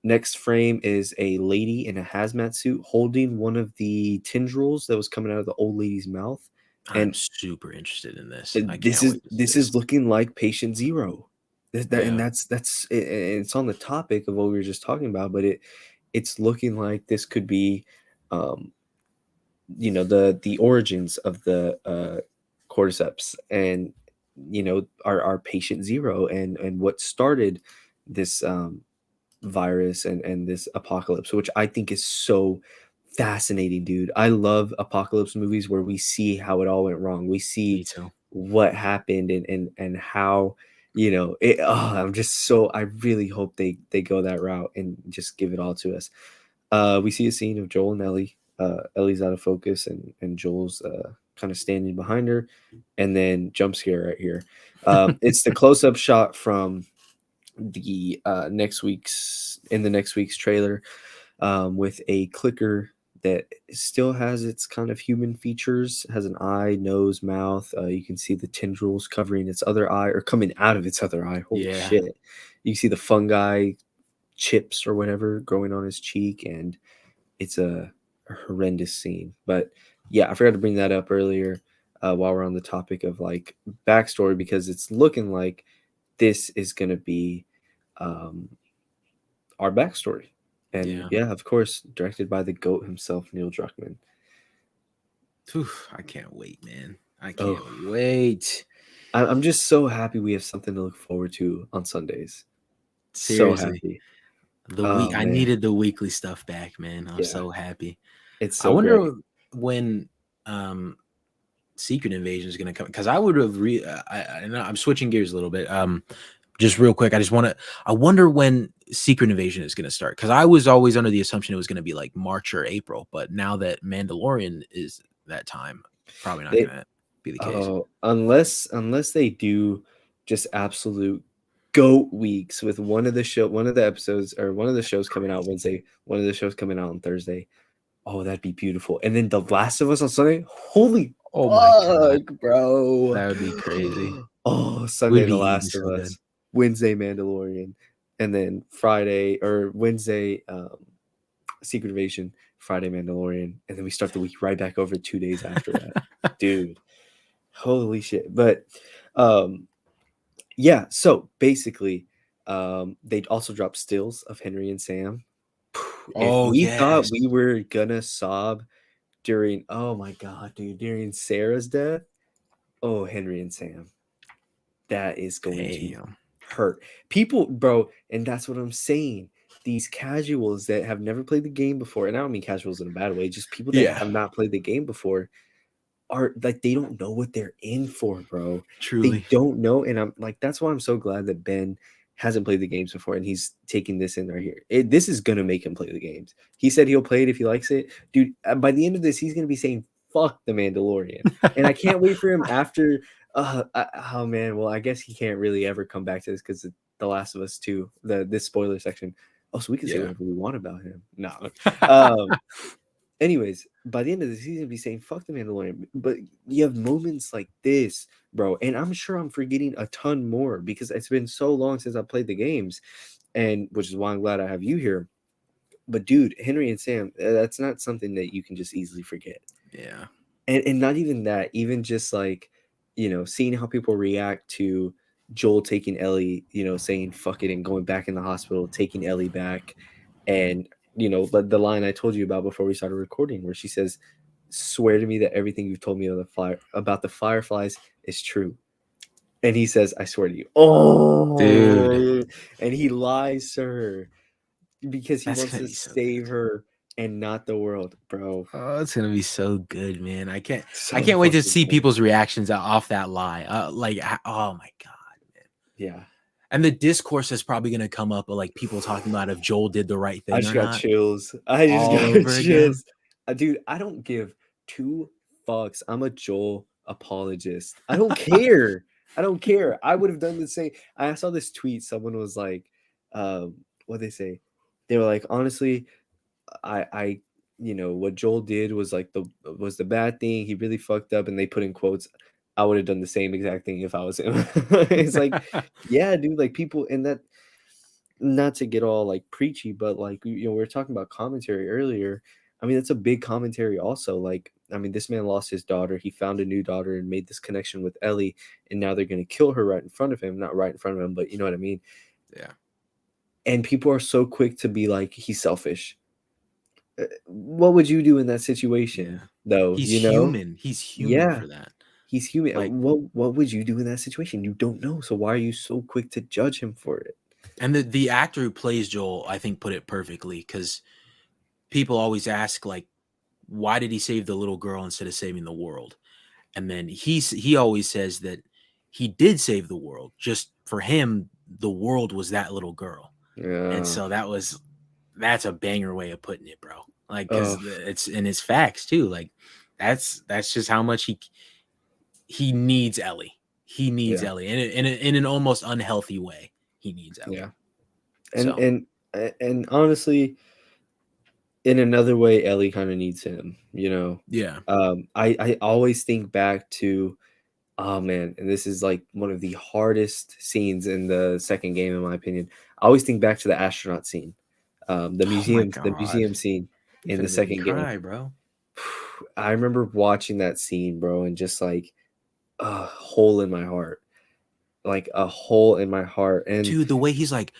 Next frame is a lady in a hazmat suit holding one of the tendrils that was coming out of the old lady's mouth. I'm And super interested in this. I this can't is wait to see this this. is looking like patient zero. And Yeah. it's on the topic of what we were just talking about, but it's looking like this could be um the origins of the cordyceps, and our patient zero, and what started this virus and this apocalypse, which I think is so fascinating, dude. I love apocalypse movies where we see how it all went wrong. We Me see too. what happened and how I'm just so I really hope they go that route and just give it all to us. We see a scene of Joel and Ellie. Ellie's out of focus, and Joel's kind of standing behind her, and then jump scare right here. It's the close up shot from the next week's trailer, with a clicker that still has its kind of human features, has an eye, nose, mouth. You can see the tendrils covering its other eye or coming out of its other eye. Holy Yeah. shit. You can see the fungi chips or whatever growing on his cheek, and it's a horrendous scene. But yeah, I forgot to bring that up earlier, while we're on the topic of like backstory, because it's looking like this is going to be um, our backstory. And Yeah. yeah, of course, directed by the GOAT himself, Neil Druckmann. Whew, I can't wait, man. I Oh, can't wait. I'm just so happy we have something to look forward to on Sundays. So Seriously. happy. The Oh, week I man. needed the weekly stuff back, man. I'm Yeah, so happy. it's I so great. wonder when Secret Invasion is going to come, because I would have I know I'm switching gears a little bit. Just real quick, I wonder when Secret Invasion is going to start, because I was always under the assumption it was going to be like March or April, but now that Mandalorian is that time, probably not They going to be the case. Oh, unless they do just absolute goat weeks with one of the episodes, or one of the shows coming out Crazy. Wednesday, one of the shows coming out on Thursday. Oh, that'd be beautiful. And then The Last of Us on Sunday. Holy Oh my god, fuck, bro. that would be crazy. Oh, We'd Sunday be The eating Last of so good. Us, Wednesday Mandalorian, and then Friday or Wednesday Secret Invasion, Friday Mandalorian, and then we start the week right back over 2 days after that. Dude, holy shit. But um yeah, so basically, they'd also drop stills of Henry and Sam. If Oh we thought yes. we were gonna sob during, oh my god, dude, during Sarah's death, oh, Henry and Sam, that is going to Damn. hurt people, bro. And that's what I'm saying. These casuals that have never played the game before, and I don't mean casuals in a bad way, just people that Yeah. have not played the game before, are like they don't know what they're in for, bro. They Truly. don't know, and I'm like, that's why I'm so glad that Ben hasn't played the games before, and he's taking this in right here. This is gonna make him play the games. He said he'll play it if he likes it, dude. By the end of this, he's gonna be saying "fuck the Mandalorian," and I can't wait for him after. Oh man, well I guess he can't really ever come back to this because The Last of Us 2, this spoiler section. Oh, so we can say Yeah. whatever we want about him. No, um, anyways, by the end of the season, be saying "fuck the Mandalorian," but you have moments like this, bro, and I'm sure I'm forgetting a ton more because it's been so long since I played the games, and which is why I'm glad I have you here. But dude, Henry and Sam, that's not something that you can just easily forget. Yeah. and not even that, even just like, seeing how people react to Joel taking Ellie, saying fuck it and going back in the hospital, taking Ellie back. And, but the line I told you about before we started recording, where she says, swear to me that everything you've told me about the Fireflies is true. And he says, I swear to you. Dude, Oh, and he lies to her because he that's wants gonna to be so save good. her and not the world, bro. Oh, it's gonna be so good, man. I So can't wait to fucking see good. people's reactions off that lie. Oh my god, man. Yeah. And the discourse is probably gonna come up of like people talking about if Joel did the right I thing just or got not chills. I just all got over again. chills. Dude, I don't give two fucks. I'm a Joel apologist. I don't care. I don't care. I would have done the same. I saw this tweet. Someone was like, what they say? They were like, honestly, I, what Joel did was like the bad thing. He really fucked up, and they put in quotes. I would have done the same exact thing if I was him. It's like, yeah, dude. Like people, and that, not to get all like preachy, but like we were talking about commentary earlier. I mean, that's a big commentary also. Like, I mean, this man lost his daughter. He found a new daughter and made this connection with Ellie, and now they're gonna kill her right in front of him. Not right in front of him, but you know what I mean. Yeah, And people are so quick to be like, he's selfish. What would you do in that situation, yeah. though? He's You know? human. He's human Yeah, for that. he's human. Like, What would you do in that situation? You don't know, so why are you so quick to judge him for it? and the actor who plays Joel, I think, put it perfectly because people always ask like, why did he save the little girl instead of saving the world? And then he always says that he did save the world. Just for him, the world was that little girl. And Yeah. so that's a banger way of putting it, bro. Like, Oh, because it's in his facts too. Like, that's just how much he needs Ellie. He needs yeah, Ellie in an almost unhealthy way. He needs yeah. Ellie. And So and and honestly, in another way, Ellie kind of needs him. yeah. I always think back to, oh man, and this is like one of the hardest scenes in the second game, in my opinion. I always think back to the astronaut scene, Oh my the god, museum scene you in the finna make me second game. cry, bro. I remember watching that scene, bro, and just like a hole in my heart, like a hole in my heart, and Dude, the way he's like,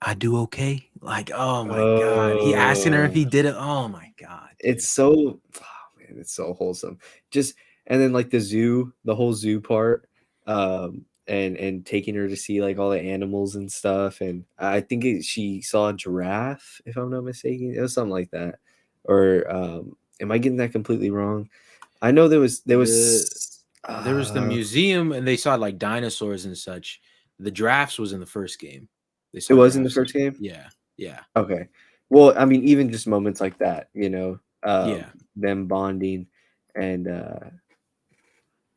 I do okay. Like, oh my god, he asking her if oh. he did it. Oh my god, It's dude. so, oh man, it's so wholesome. Just, and then like the whole zoo part, and taking her to see like all the animals and stuff, and I think she saw a giraffe, if I'm not mistaken. It was something like that. Or am I getting that completely wrong? I know there The was There was the museum, and they saw like dinosaurs and such. The giraffes was in the first game. They it saw was in the giraffes. first game? Yeah, yeah, Okay. Well, I mean, even just moments like that, yeah. them bonding, and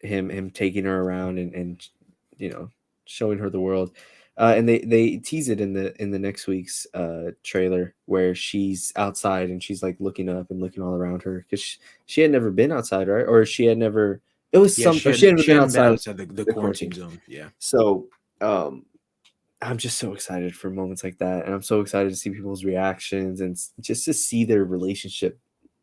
him taking her around, and you know showing her the world, and they tease it in the next week's trailer, where she's outside and she's like looking up and looking all around her, because she had never been outside, right? Or she had never, it was Yeah, some, or she had never she been hadn't been outside outside the the quarantine. quarantine zone. Yeah, So um I'm just so excited for moments like that, and I'm so excited to see people's reactions, and just to see their relationship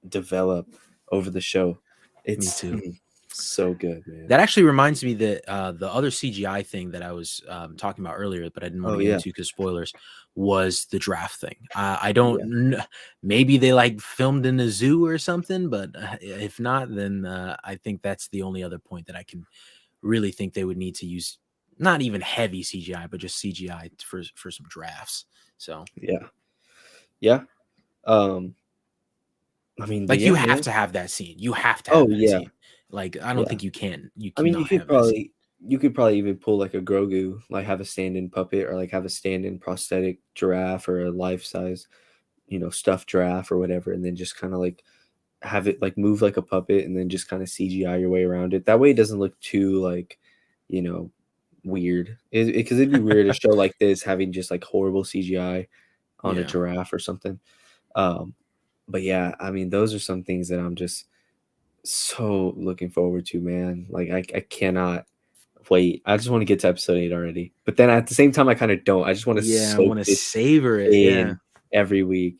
develop over the show. me It's too. so good, man. That actually reminds me that the other CGI thing that I was talking about earlier, but I didn't want Oh to get yeah, into because spoilers, was the draft thing. I yeah, maybe they like filmed in a zoo or something, but if not, then I think that's the only other point that I can really think they would need to use. Not even heavy CGI, but just CGI for some drafts. So, yeah, yeah. Um, I mean, but like, you yeah, have man. to have that scene. You have to have Oh that yeah, scene. Like, I don't yeah. think you I mean, cannot have that scene. you could probably even pull like a Grogu, like have a stand-in puppet, or like have a stand-in prosthetic giraffe, or a life-size, stuffed giraffe or whatever, and then just kind of like have it like move like a puppet, and then just kind of CGI your way around it. That way, it doesn't look too like, you know, weird. Because it'd be weird a show like this having just like horrible CGI on a Yeah. giraffe or something. Um, but yeah, I mean, those are some things that I'm just so looking forward to, man. Like I cannot wait. I just want to get to episode 8 already. But then at the same time, I kind of don't. I just want to Yeah, I soak wanna this savor it, yeah. in every week.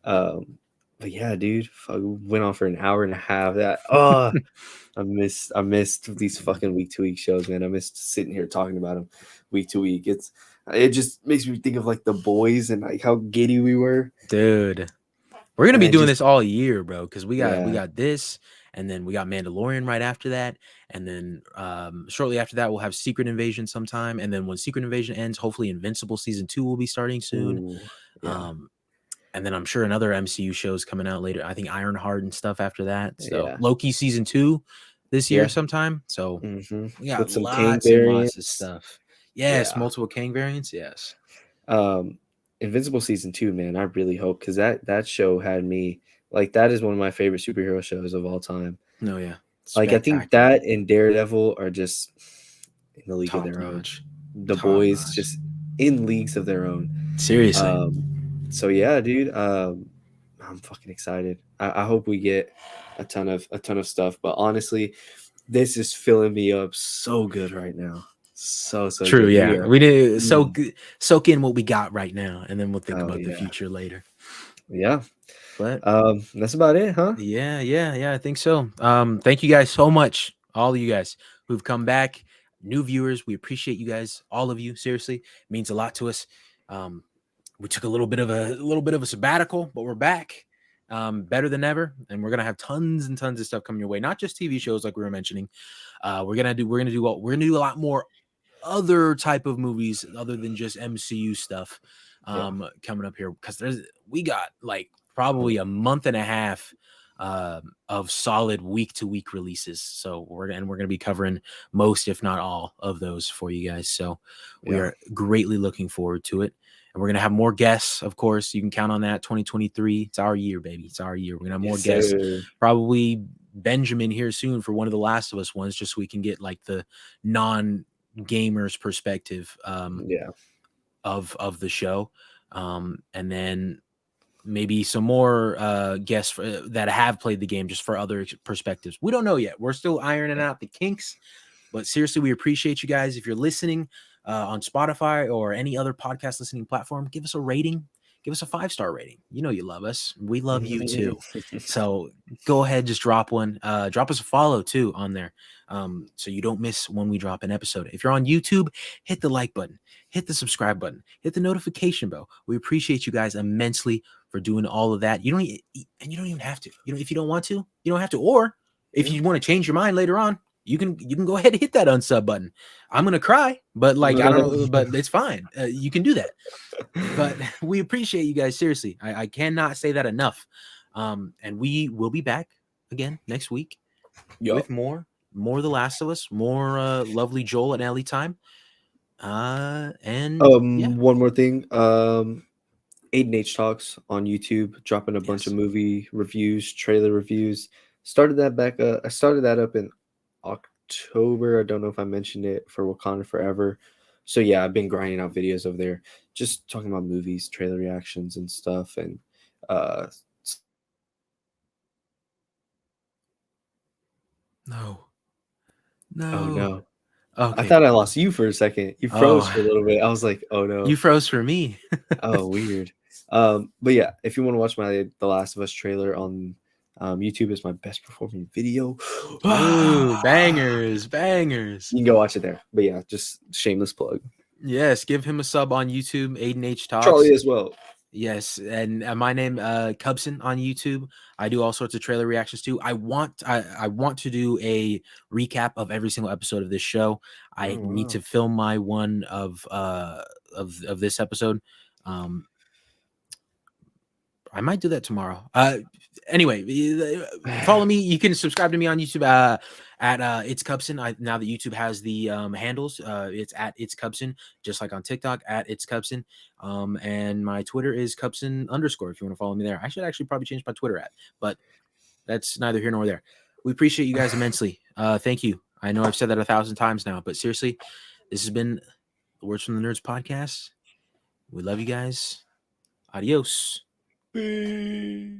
Um, but yeah, dude, went on for an hour and a half. That I missed these fucking week to week shows, man. I missed sitting here talking about them week to week. It just makes me think of like the boys and like how giddy we were, Dude. We're gonna and be then doing just this all year, bro, because we yeah, got this, and then we got Mandalorian right after that, and then shortly after that we'll have Secret Invasion sometime, and then when Secret Invasion ends, hopefully Invincible season 2 will be starting soon. ooh, yeah, Um, and then I'm sure another MCU show is coming out later. I think Ironheart and stuff after that. So yeah, Loki season 2 this year yeah, sometime. So we got with some Kang lots and lots of variants, stuff. Yes, yeah. multiple Kang variants. Yes. Um, Invincible season 2, man, I really hope because that show had me like that is one of my favorite superhero shows of all time. No, yeah, Like I think spectacular, that and Daredevil are just in the league of top their own. notch, The top boys notch. just in leagues of their own. Seriously. Um, so yeah, dude, I'm fucking excited. I hope we get a ton of stuff. But honestly, this is filling me up so good right now. So True, good. We yeah. are. We need Mm, soak in what we got right now, and then we'll think oh about the yeah, future later. yeah. But That's about it, huh? yeah, I think so. Thank you guys so much, all of you guys who've come back, new viewers. We appreciate you guys, all of you. Seriously, it means a lot to us. Um, we took a little bit of a sabbatical, but we're back, better than ever, and we're gonna have tons and tons of stuff coming your way. Not just TV shows like we were mentioning. We're gonna do a lot more other type of movies other than just MCU stuff Yeah. coming up here because we got like probably a month and a half of solid week to week releases. So we're gonna be covering most, if not all, of those for you guys. So we Yeah. are greatly looking forward to it. And we're gonna have more guests, of course. You can count on that. 2023, it's our year, baby. It's our year. We're gonna have more Yes, guests. sir. Probably Benjamin here soon for one of the Last of Us ones, just so we can get like the non gamer's perspective Yeah. of the show, and then maybe some more guests that have played the game just for other perspectives. We don't know yet. We're still ironing out the kinks, but seriously, we appreciate you guys. If you're listening on Spotify or any other podcast listening platform, give us a rating. Give us a 5-star rating. You know you love us. We love you too. So go ahead, just drop one. Drop us a follow too on there, so you don't miss when we drop an episode. If you're on YouTube, hit the like button, hit the subscribe button, hit the notification bell. We appreciate you guys immensely for doing all of that. And you don't even have to. If you don't want to, you don't have to. Or if Yeah. you want to change your mind later on, you can go ahead and hit that unsub button. I'm gonna cry, but like I don't know, but it's fine. You can do that. But we appreciate you guys seriously. I cannot say that enough. And we will be back again next week with Yup. more The Last of Us, more lovely Joel and Ellie time. And yeah, One more thing. Aiden H Talks on YouTube, dropping a bunch of yes. movie reviews, trailer reviews. Started that back. I started that up in October. I don't know if I mentioned it for Wakanda Forever. So yeah, I've been grinding out videos over there, just talking about movies, trailer reactions, and stuff. And uh, No, oh no. no, I Okay. thought I lost you for a second. You froze Oh, for a little bit. I was like, oh you no. froze for me. Oh, weird. But yeah, if you want to watch my The Last of Us trailer on YouTube, is my best performing video. Ooh, bangers, bangers. You can go watch it there. But yeah, just shameless plug. Yes, give him a sub on YouTube, Aiden H Talks. Charlie as well. Yes, and my name Cubson on YouTube. I do all sorts of trailer reactions too. I want to do a recap of every single episode of this show. I Oh need wow. to film my one of this episode. Um I might do that tomorrow. Anyway, follow me. You can subscribe to me on YouTube at It's Cubson. Now that YouTube has the handles, it's at It's Cubson, just like on TikTok at It's Cubson. And my Twitter is Cubson _ if you want to follow me there. I should actually probably change my Twitter at, but that's neither here nor there. We appreciate you guys immensely. Thank you. I know I've said that 1,000 times now, but seriously, this has been the Words from the Nerds podcast. We love you guys. Adios. Peace.